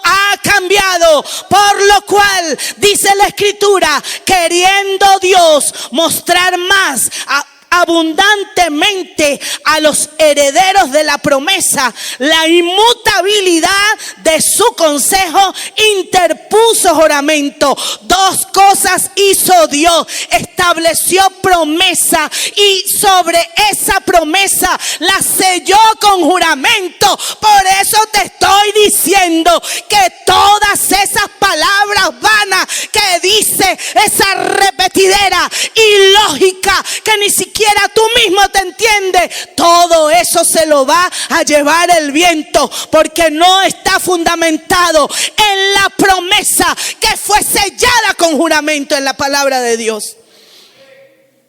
ha cambiado. Por lo cual dice la Escritura: queriendo Dios mostrar más abundantemente a los herederos de la promesa la inmutabilidad de su consejo, interpuso juramento. Dos cosas hizo Dios: estableció promesa, y sobre esa promesa la selló con juramento. Por eso te estoy diciendo que todas esas palabras vanas que dice, esa repetidera ilógica que ni siquiera tú mismo te entiendes, todo eso se lo va a llevar el viento, porque no está fundamentado en la promesa que fue sellada con juramento en la palabra de Dios.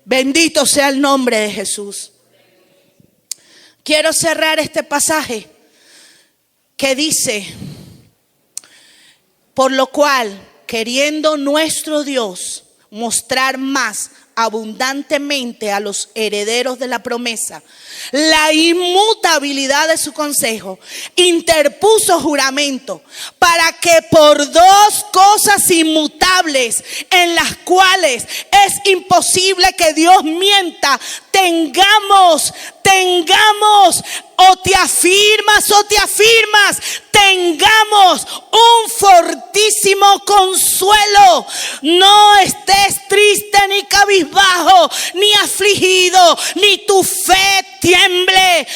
Bendito sea el nombre de Jesús. Quiero cerrar este pasaje que dice: por lo cual, queriendo nuestro Dios mostrar más abundantemente a los herederos de la promesa la inmutabilidad de su consejo, interpuso juramento, para que por dos cosas inmutables, en las cuales es imposible que Dios mienta, tengamos, o te afirmas, tengamos un fortísimo consuelo. No estés triste, ni cabizbajo, ni afligido, ni tu fe tiemble.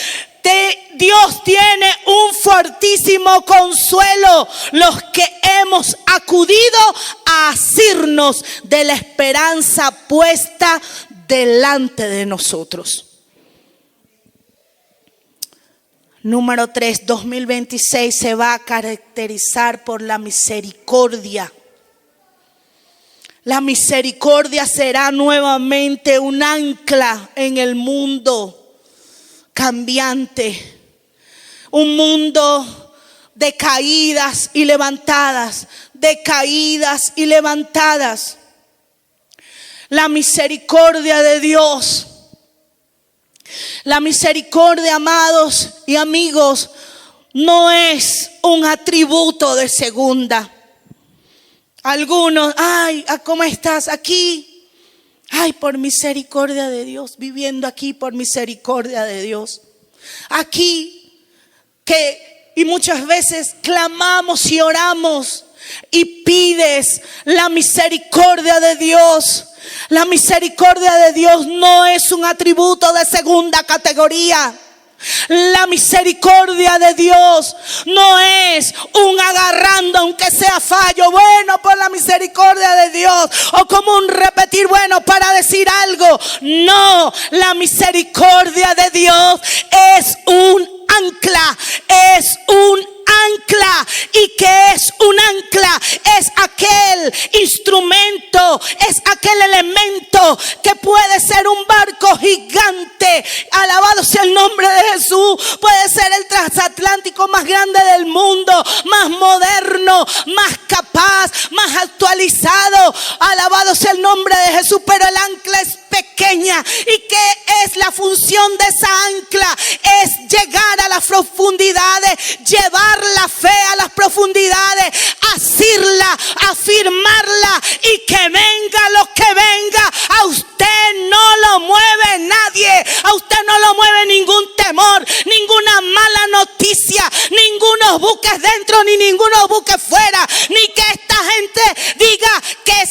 Dios tiene un fortísimo consuelo, los que hemos acudido a asirnos de la esperanza puesta delante de nosotros. Número 3, 2026 se va a caracterizar por la misericordia. La misericordia será nuevamente un ancla en el mundo cambiante. Un mundo de caídas y levantadas, de caídas y levantadas. La misericordia de Dios. La misericordia, amados y amigos, no es un atributo de segunda. Algunos, ay, ¿cómo estás? Aquí. Ay, por misericordia de Dios, viviendo aquí por misericordia de Dios. Aquí, y muchas veces clamamos y oramos y pides la misericordia de Dios. La misericordia de Dios no es un atributo de segunda categoría. La misericordia de Dios no es un agarrando aunque sea fallo, bueno, por la misericordia de Dios, o como un repetir bueno para decir algo. No, la misericordia de Dios es un ancla, es un ancla. ¿Y qué es un ancla? Es aquel instrumento, es aquel elemento que puede ser un barco gigante, alabado sea el nombre de Jesús, puede ser el transatlántico más grande del mundo, más moderno, más capaz, más actualizado, alabado sea el nombre de Jesús, pero el ancla es pequeña. ¿Y qué es la función de esa ancla? Es llegar a las profundidades, llevar la fe a las profundidades, asirla, afirmarla, y que venga lo que venga, a usted no lo mueve nadie, a usted no lo mueve ningún temor, ninguna mala noticia, ningunos buques dentro ni ningunos buques fuera, ni que esta gente diga que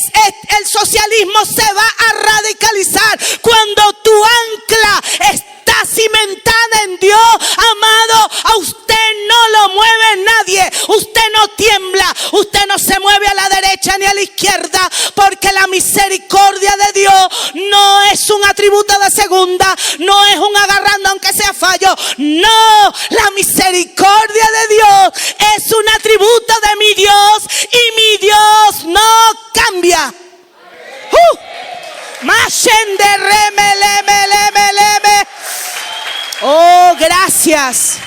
el socialismo se va a radicalizar. Cuando tu ancla está cimentada en Dios, amado, a usted no lo mueve nadie, usted no tiembla, usted no se mueve a la derecha ni a la izquierda, porque Porque la misericordia de Dios no es un atributo de segunda, no es un agarrando aunque sea fallo. No, la misericordia de Dios es un atributo de mi Dios y mi Dios no cambia. Oh, gracias.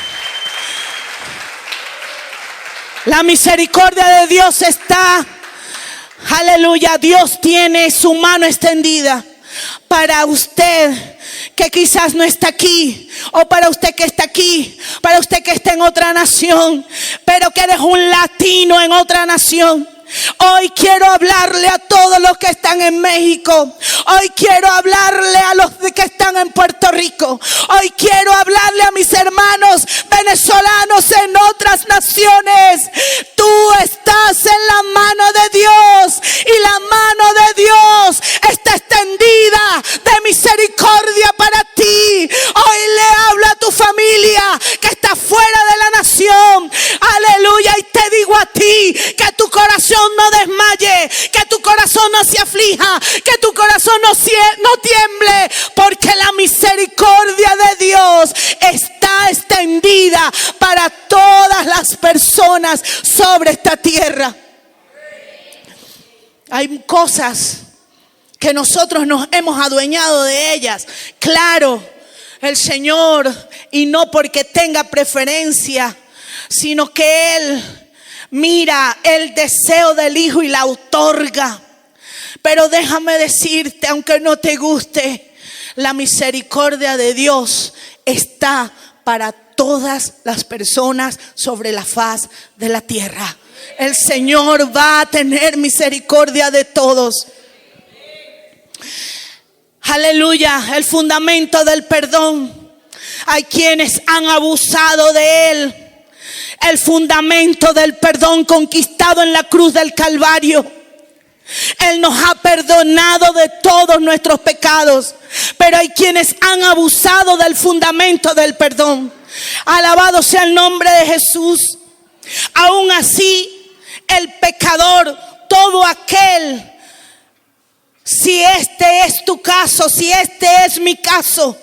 La misericordia de Dios está, aleluya, Dios tiene su mano extendida para usted que quizás no está aquí, o para usted que está aquí, para usted que está en otra nación, pero que eres un latino en otra nación. Hoy quiero hablarle a todos los que están en México. Hoy quiero hablarle a los que están en Puerto Rico. Hoy quiero hablarle a mis hermanos venezolanos en otras naciones. Tú estás en la mano de Dios y la mano de Dios está extendida de misericordia para ti. Hoy le hablo a tu familia que está fuera de la nación. Aleluya. Y te digo a ti que tu corazón no desmaye, que tu corazón no se aflija, que tu corazón no tiemble, porque la misericordia de Dios está extendida para todas las personas sobre esta tierra. Hay cosas que nosotros nos hemos adueñado de ellas. Claro, el Señor, y no porque tenga preferencia, sino que Él mira el deseo del Hijo y la otorga. Pero déjame decirte, aunque no te guste, la misericordia de Dios está para todas las personas sobre la faz de la tierra. El Señor va a tener misericordia de todos. Aleluya, el fundamento del perdón. Hay quienes han abusado de él. El fundamento del perdón conquistado en la cruz del Calvario. Él nos ha perdonado de todos nuestros pecados, pero hay quienes han abusado del fundamento del perdón. Alabado sea el nombre de Jesús. Aún así, el pecador, todo aquel, si este es tu caso, si este es mi caso,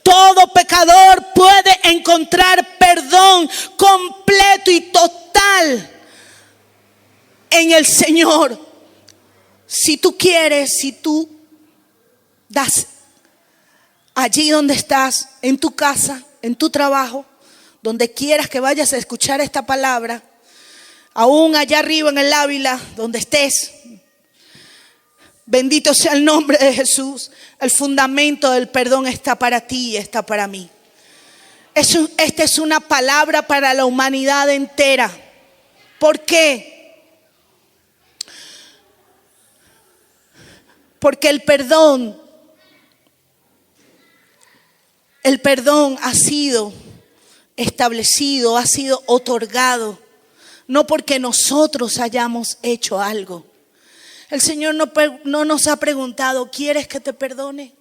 todo pecador puede encontrar perdón completo y total en el Señor. Si tú quieres, si tú das allí donde estás, en tu casa, en tu trabajo, donde quieras que vayas a escuchar esta palabra, aún allá arriba en el Ávila, donde estés, bendito sea el nombre de Jesús. El fundamento del perdón está para ti y está para mí. Esta es una palabra para la humanidad entera. ¿Por qué? Porque el perdón ha sido establecido, ha sido otorgado, no porque nosotros hayamos hecho algo. El Señor no nos ha preguntado, ¿quieres que te perdone?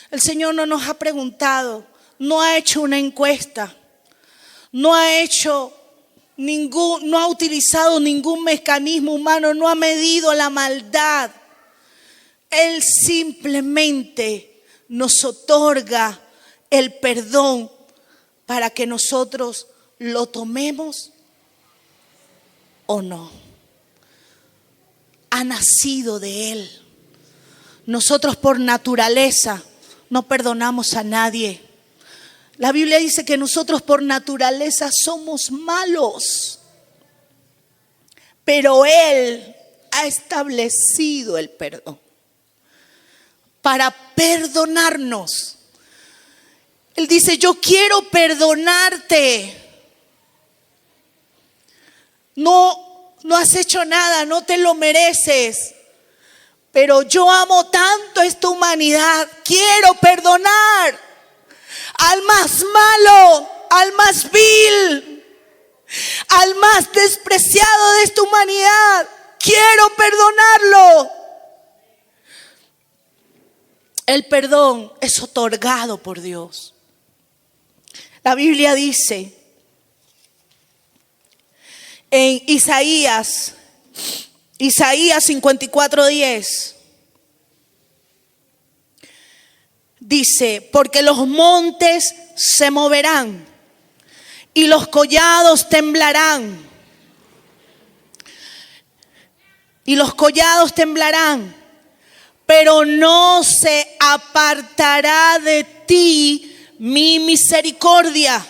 El Señor no nos ha preguntado, no ha hecho una encuesta, no ha utilizado ningún mecanismo humano, no ha medido la maldad. Él simplemente nos otorga el perdón para que nosotros lo tomemos o no. Ha nacido de Él. Nosotros por naturaleza no perdonamos a nadie. La Biblia dice que nosotros por naturaleza somos malos, pero Él ha establecido el perdón para perdonarnos. Él dice, yo quiero perdonarte. No has hecho nada, no te lo mereces. Pero yo amo tanto a esta humanidad, quiero perdonar al más malo, al más vil, al más despreciado de esta humanidad. Quiero perdonarlo. El perdón es otorgado por Dios. La Biblia dice en Isaías 54:10, Dice, porque los montes se moverán y los collados temblarán. Y los collados temblarán, pero no se apartará de ti mi misericordia,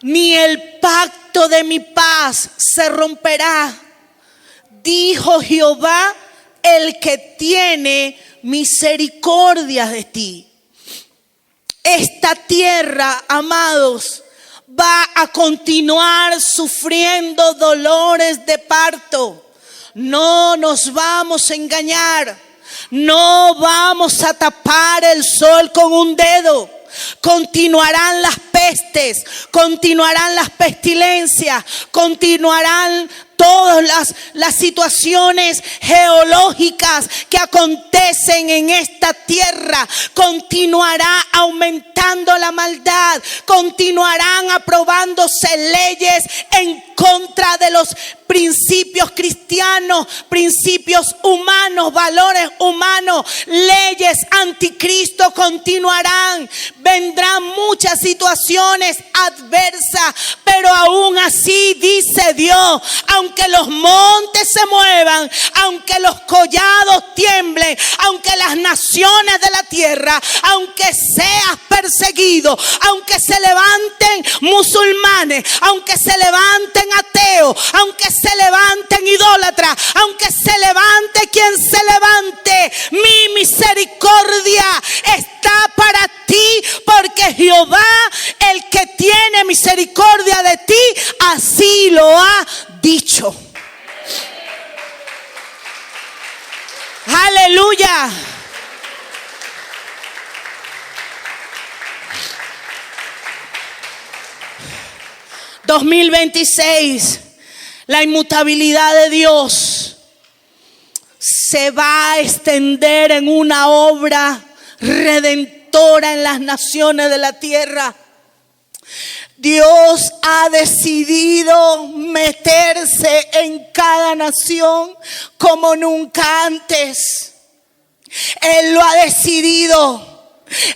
ni el pacto de mi paz se romperá, dijo Jehová, el que tiene misericordia de ti. Esta tierra, amados, va a continuar sufriendo dolores de parto. No nos vamos a engañar. No vamos a tapar el sol con un dedo. Continuarán las pestes, continuarán las pestilencias, continuarán todas las situaciones geológicas que acontecen en esta tierra. Continuará aumentando la maldad, continuarán aprobándose leyes en contra de los principios cristianos, principios humanos, valores humanos, leyes anticristo continuarán. Vendrán muchas situaciones adversas, pero aún así dice Dios, aunque los montes se muevan, aunque los collados tiemblen, aunque las naciones de la tierra, aunque seas perseguido, aunque se levanten musulmanes, aunque se levanten ateos, aunque se levanten idólatras, aunque se levante quien se levante, mi misericordia está para ti, porque Jehová, el que tiene misericordia de ti, así lo ha dicho. Aleluya. ...2026... la inmutabilidad de Dios se va a extender en una obra redentora en las naciones de la tierra. Dios ha decidido meterse en cada nación como nunca antes. Él lo ha decidido.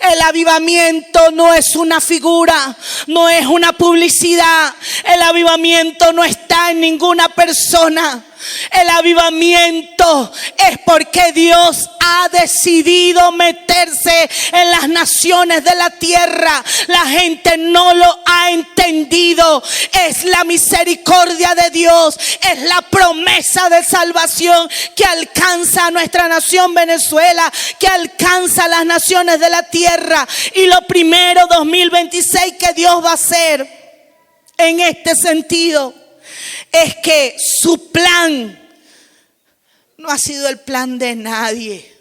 El avivamiento no es una figura, no es una publicidad. El avivamiento no está en ninguna persona. El avivamiento es porque Dios ha decidido meterse en las naciones de la tierra. La gente no lo ha entendido. Es la misericordia de Dios, es la promesa de salvación que alcanza a nuestra nación Venezuela, que alcanza a las naciones de la tierra. Y lo primero, 2026, que Dios va a hacer en este sentido es que su plan no ha sido el plan de nadie.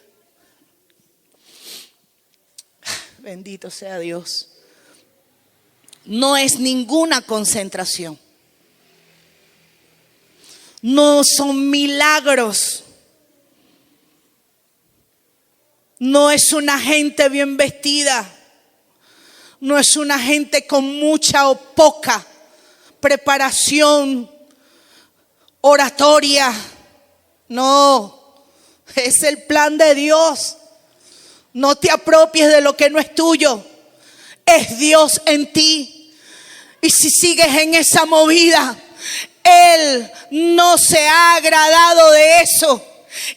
Bendito sea Dios. No es ninguna concentración. No son milagros. No es una gente bien vestida. No es una gente con mucha o poca preparación oratoria. No, es el plan de Dios. No te apropies de lo que no es tuyo. Es Dios en ti. Y si sigues en esa movida, Él no se ha agradado de eso.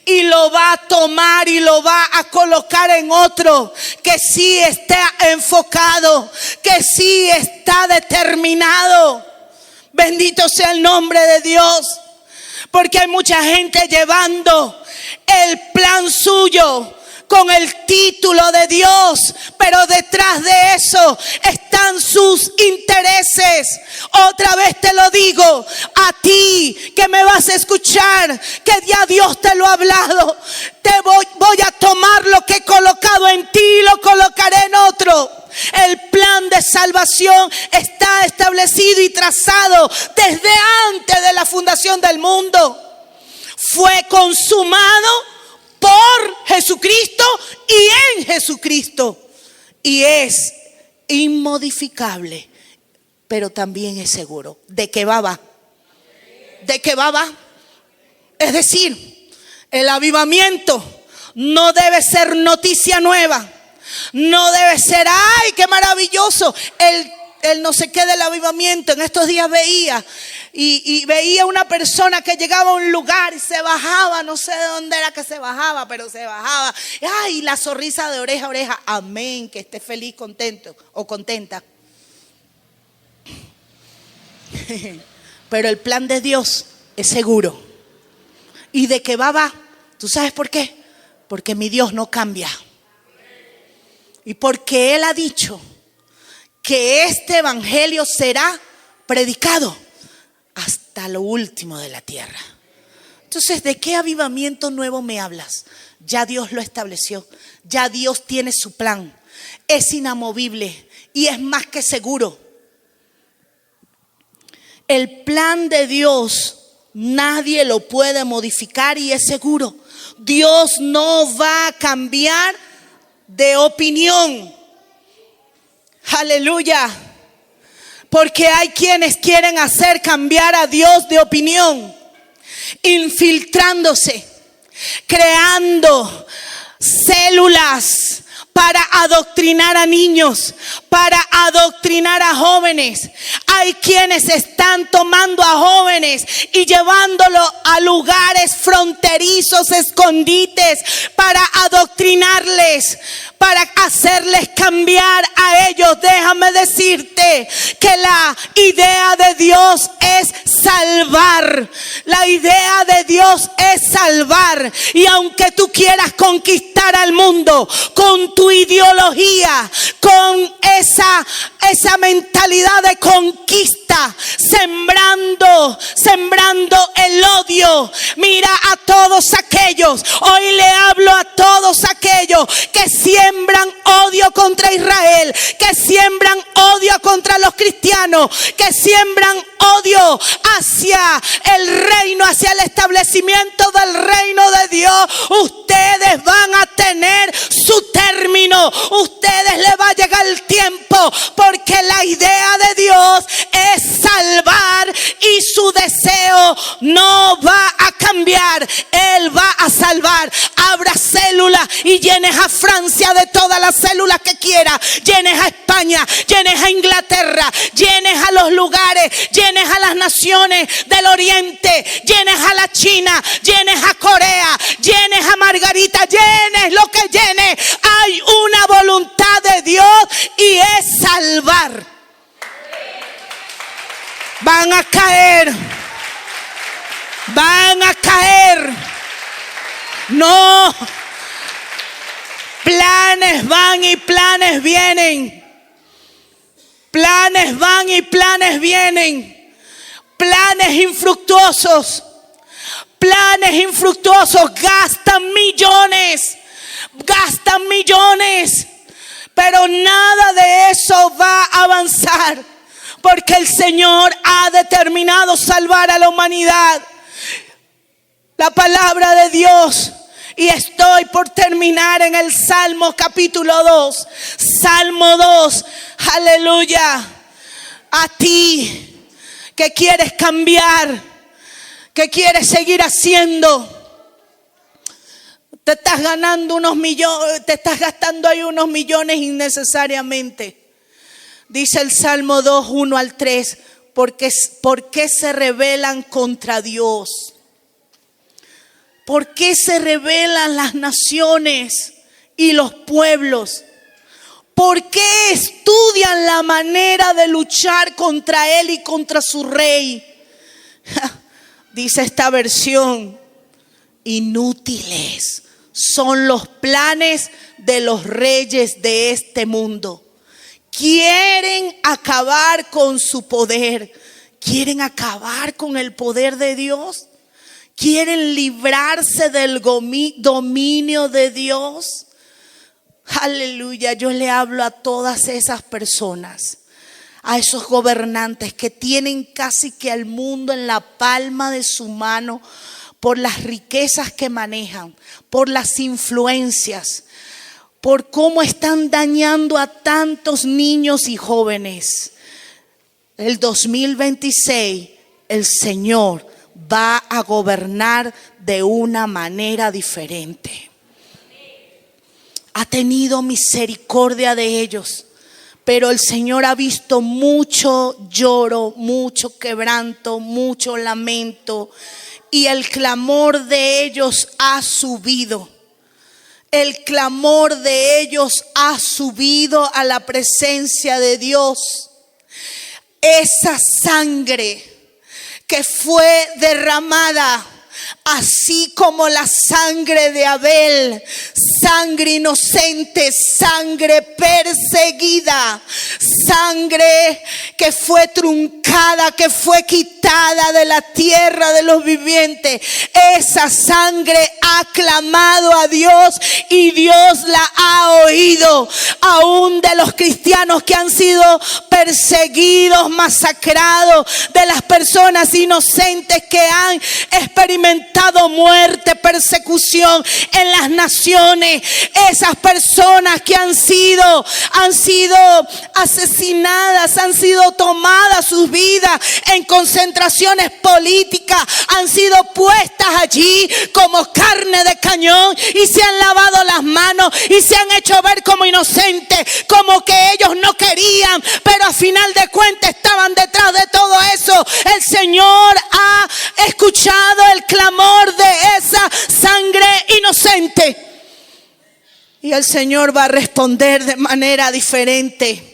Y lo va a tomar y lo va a colocar en otro que sí está enfocado, que sí está determinado. Bendito sea el nombre de Dios. Porque hay mucha gente llevando el plan suyo con el título de Dios, pero detrás de eso están sus intereses. Otra vez te lo digo, a ti que me vas a escuchar, que ya Dios te lo ha hablado, voy a tomar lo que he colocado en ti y lo colocaré en otro. El plan de salvación está establecido y trazado desde antes de la fundación del mundo. Fue consumado por Jesucristo y en Jesucristo. Y es inmodificable, pero también es seguro. ¿De qué va? ¿De qué va? Es decir, el avivamiento no debe ser noticia nueva. No debe ser, ¡ay, qué maravilloso! El no sé qué del avivamiento. En estos días veía y veía una persona que llegaba a un lugar y se bajaba, no sé de dónde era que se bajaba, pero se bajaba. ¡Ay, la sonrisa de oreja a oreja! Amén, que esté feliz, contento o contenta. Pero el plan de Dios es seguro. Y de que va. ¿Tú sabes por qué? Porque mi Dios no cambia. Y porque Él ha dicho que este evangelio será predicado hasta lo último de la tierra. Entonces, ¿de qué avivamiento nuevo me hablas? Ya Dios lo estableció. Ya Dios tiene su plan. Es inamovible y es más que seguro. El plan de Dios nadie lo puede modificar y es seguro. Dios no va a cambiar de opinión. Aleluya. Porque hay quienes quieren hacer cambiar a Dios de opinión, infiltrándose, creando células para adoctrinar a niños, para adoctrinar a jóvenes. Hay quienes están tomando a jóvenes y llevándolo a lugares fronterizos, escondites, para adoctrinarles, para hacerles cambiar a ellos. Déjame decirte que la idea de Dios es salvar. La idea de Dios es salvar. Y aunque tú quieras conquistar al mundo con tu ideología, con esa mentalidad de conquista, sembrando el odio, mira a todos aquellos, hoy le hablo a todos aquellos que siembran odio contra Israel, que siembran odio contra los cristianos, que siembran odio hacia el reino, hacia el establecimiento del reino de Dios. Ustedes van a tener su término, ustedes les va a llegar el tiempo, porque la idea de Dios es salvar y su deseo no va a cambiar. Él va a salvar. Abra células y llenes a Francia de todas las células que quiera, llenes a España, llenes a Inglaterra, llenes a los lugares, llenes a las naciones del oriente, llenes a la China, llenes a Corea, llenes a Margarita, llenes lo que llenes. Hay una voluntad de Dios y es salvar. Van a caer. No. Planes van y planes vienen. Planes van y planes vienen. Planes infructuosos. Gastan millones. Pero nada de eso va a avanzar, porque el Señor ha determinado salvar a la humanidad. La palabra de Dios, y estoy por terminar en el Salmo capítulo 2. Salmo 2, aleluya. A ti que quieres cambiar, que quieres seguir haciendo, te estás ganando unos millones, te estás gastando ahí unos millones innecesariamente. Dice el Salmo 2, 1 al 3, ¿por qué se rebelan contra Dios? ¿Por qué se rebelan las naciones y los pueblos? ¿Por qué estudian la manera de luchar contra Él y contra su rey? Dice esta versión: inútiles son los planes de los reyes de este mundo. Quieren acabar con su poder. Quieren acabar con el poder de Dios. Quieren librarse del dominio de Dios. Aleluya. Yo le hablo a todas esas personas, a esos gobernantes que tienen casi que al mundo en la palma de su mano, por las riquezas que manejan, por las influencias, por cómo están dañando a tantos niños y jóvenes. El 2026, el Señor va a gobernar de una manera diferente. ha tenido misericordia de ellos. Pero el Señor ha visto mucho lloro, mucho quebranto, mucho lamento. Y el clamor de ellos ha subido. El clamor de ellos ha subido a la presencia de Dios. Esa sangre que fue derramada, así como la sangre de Abel, sangre inocente, sangre perseguida, sangre que fue truncada, que fue quitada de la tierra de los vivientes. Esa sangre ha clamado a Dios y Dios la ha oído. Aún de los cristianos que han sido perseguidos, masacrados, de las personas inocentes que han experimentado muerte, persecución en las naciones. Esas personas que han sido asesinadas, han sido tomadas sus vidas en concentraciones políticas, han sido puestas allí como carne de cañón y se han lavado las manos y se han hecho ver como inocentes, como que ellos no querían, pero a final de cuentas estaban detrás de todo eso. El Señor ha escuchado el clamor de esa sangre inocente y el Señor va a responder de manera diferente.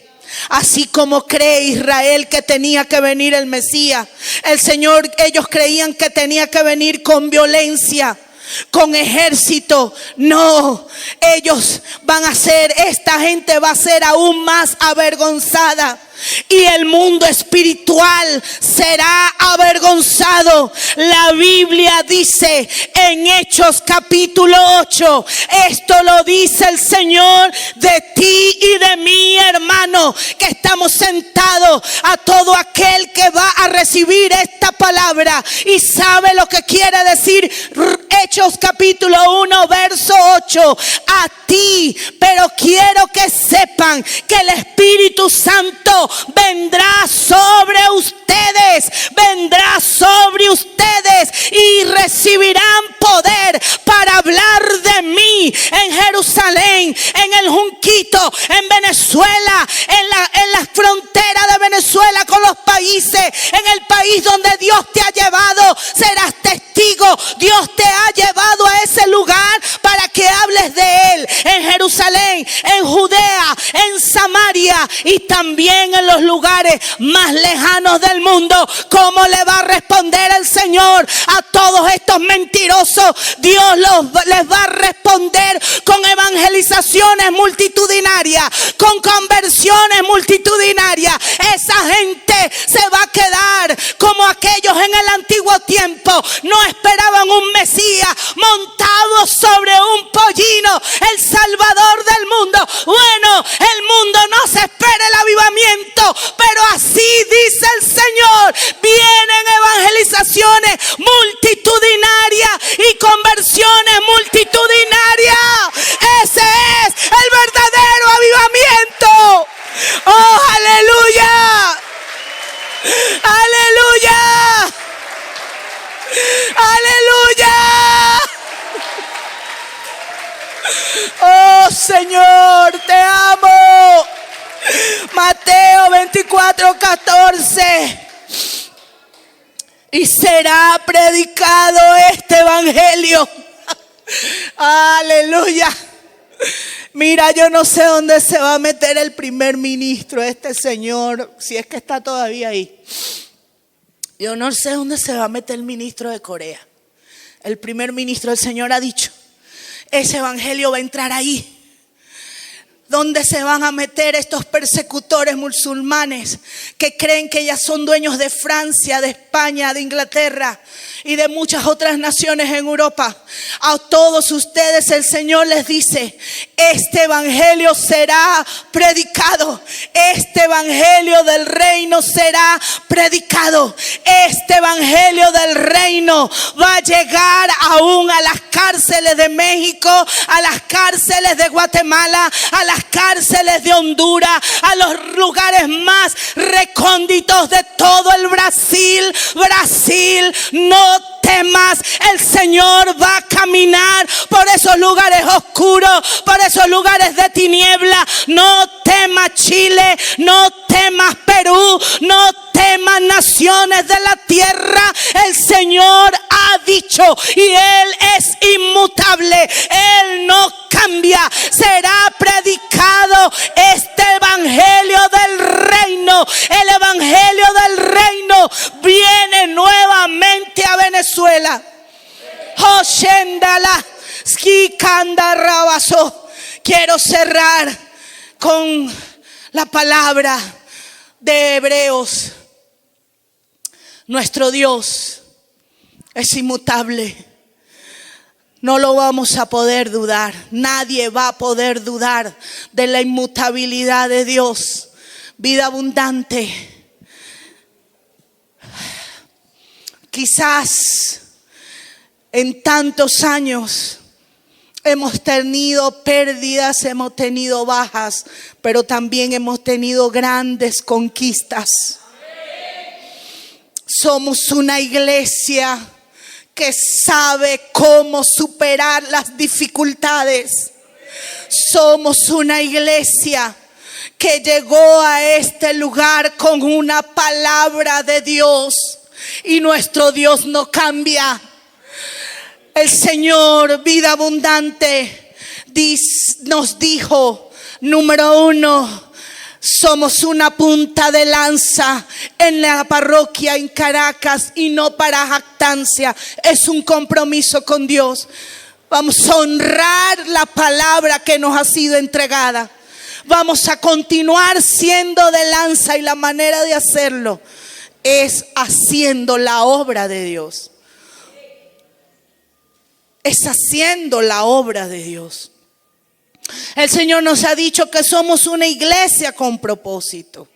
Así como cree Israel que tenía que venir el Mesías, ellos creían que tenía que venir con violencia, con ejército. No, esta gente va a ser aún más avergonzada. Y el mundo espiritual será avergonzado. La Biblia dice en Hechos capítulo 8, esto lo dice el Señor de ti y de mí, hermano, que estamos sentados, a todo aquel que va a recibir esta palabra y sabe lo que quiere decir Hechos capítulo 1 verso 8. A ti, pero quiero que sepan que el Espíritu Santo vendrá sobre ustedes y recibirán poder para hablar de mí en Jerusalén, en el Junquito, en Venezuela, en la frontera de Venezuela con los países, en el país donde Dios te ha llevado. Serás testigo. Dios te ha llevado a ese lugar para que hables de Él, en Jerusalén, en Judea, en Samaria y también en los lugares más lejanos del mundo. ¿Cómo le va a responder el Señor a todos estos mentirosos? Dios les va a responder con evangelizaciones multitudinarias, con conversiones multitudinarias. Esa gente se va a quedar como aquellos en el antiguo tiempo. No esperaban un Mesías montado sobre un pollino, el Salvador del mundo. Bueno, el mundo no se espera el avivamiento, pero así dice el Señor: vienen evangelizaciones multitudinarias y conversiones multitudinarias. Ese es el verdadero avivamiento. ¡Oh, aleluya! ¡Aleluya! ¡Aleluya! ¡Oh, Señor, te amo! Mateo 24:14. Y será predicado este evangelio. Aleluya. Mira, yo no sé dónde se va a meter el primer ministro, este señor, si es que está todavía ahí. Yo no sé dónde se va a meter el ministro de Corea. El primer ministro, el Señor ha dicho, ese evangelio va a entrar ahí. ¿Dónde se van a meter estos persecutores musulmanes que creen que ya son dueños de Francia, de España, de Inglaterra y de muchas otras naciones en Europa? A todos ustedes el Señor les dice, este evangelio será predicado. Este evangelio del reino será predicado. Este evangelio del reino va a llegar aún a las cárceles de México, a las cárceles de Guatemala, a las las cárceles de Honduras, a los lugares más recónditos de todo el Brasil. Brasil, no temas, el Señor va a caminar por esos lugares oscuros, por esos lugares de tiniebla. No temas Chile, no temas Perú, no temas naciones de la tierra. El Señor ha dicho y Él es inmutable, Él no cambia. Será predicado este evangelio del reino. El evangelio del reino viene nuevamente a Venezuela. Joshendala, Skikanda Rabaso. Quiero cerrar con la palabra de Hebreos. Nuestro Dios es inmutable. No lo vamos a poder dudar. Nadie va a poder dudar de la inmutabilidad de Dios. Vida abundante. Quizás en tantos años hemos tenido pérdidas, hemos tenido bajas, pero también hemos tenido grandes conquistas. Somos una iglesia que sabe cómo superar las dificultades. Somos una iglesia que llegó a este lugar con una palabra de Dios y nuestro Dios no cambia. El Señor, vida abundante, nos dijo, número 1, somos una punta de lanza en la parroquia en Caracas y no para jactancia. Es un compromiso con Dios. Vamos a honrar la palabra que nos ha sido entregada. Vamos a continuar siendo de lanza y la manera de hacerlo es haciendo la obra de Dios. Es haciendo la obra de Dios. El Señor nos ha dicho que somos una iglesia con propósito,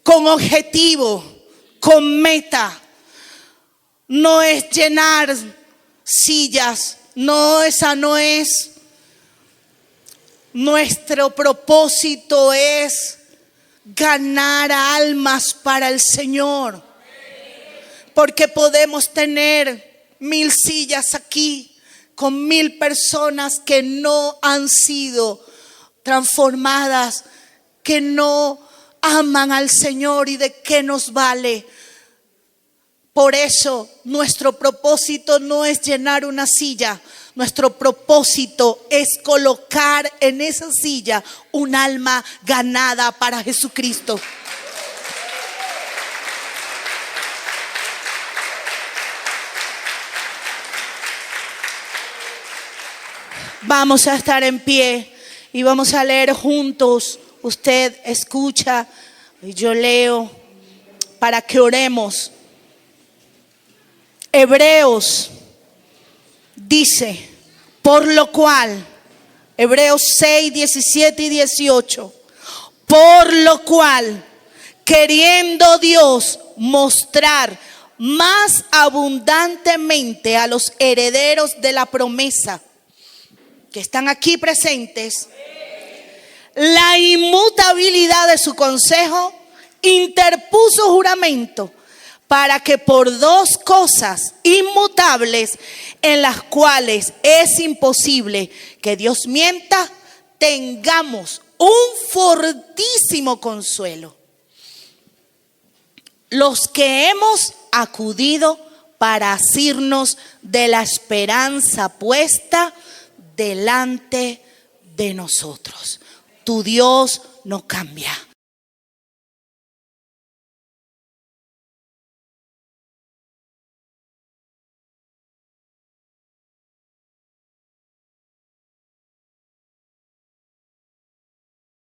con objetivo, con meta. No es llenar sillas, no, esa no es. Nuestro propósito es ganar almas para el Señor. Porque podemos tener 1000 sillas aquí con 1000 personas que no han sido transformadas, que no aman al Señor, y de qué nos vale. Por eso nuestro propósito no es llenar una silla. Nuestro propósito es colocar en esa silla un alma ganada para Jesucristo. Vamos a estar en pie y vamos a leer juntos. Usted escucha y yo leo para que oremos. Hebreos dice, por lo cual, Hebreos 6, 17 y 18, por lo cual, queriendo Dios mostrar más abundantemente a los herederos de la promesa, que están aquí presentes, la inmutabilidad de su consejo, interpuso juramento para que por 2 cosas inmutables en las cuales es imposible que Dios mienta, tengamos un fortísimo consuelo. Los que hemos acudido para asirnos de la esperanza puesta delante de nosotros. Tu Dios no cambia.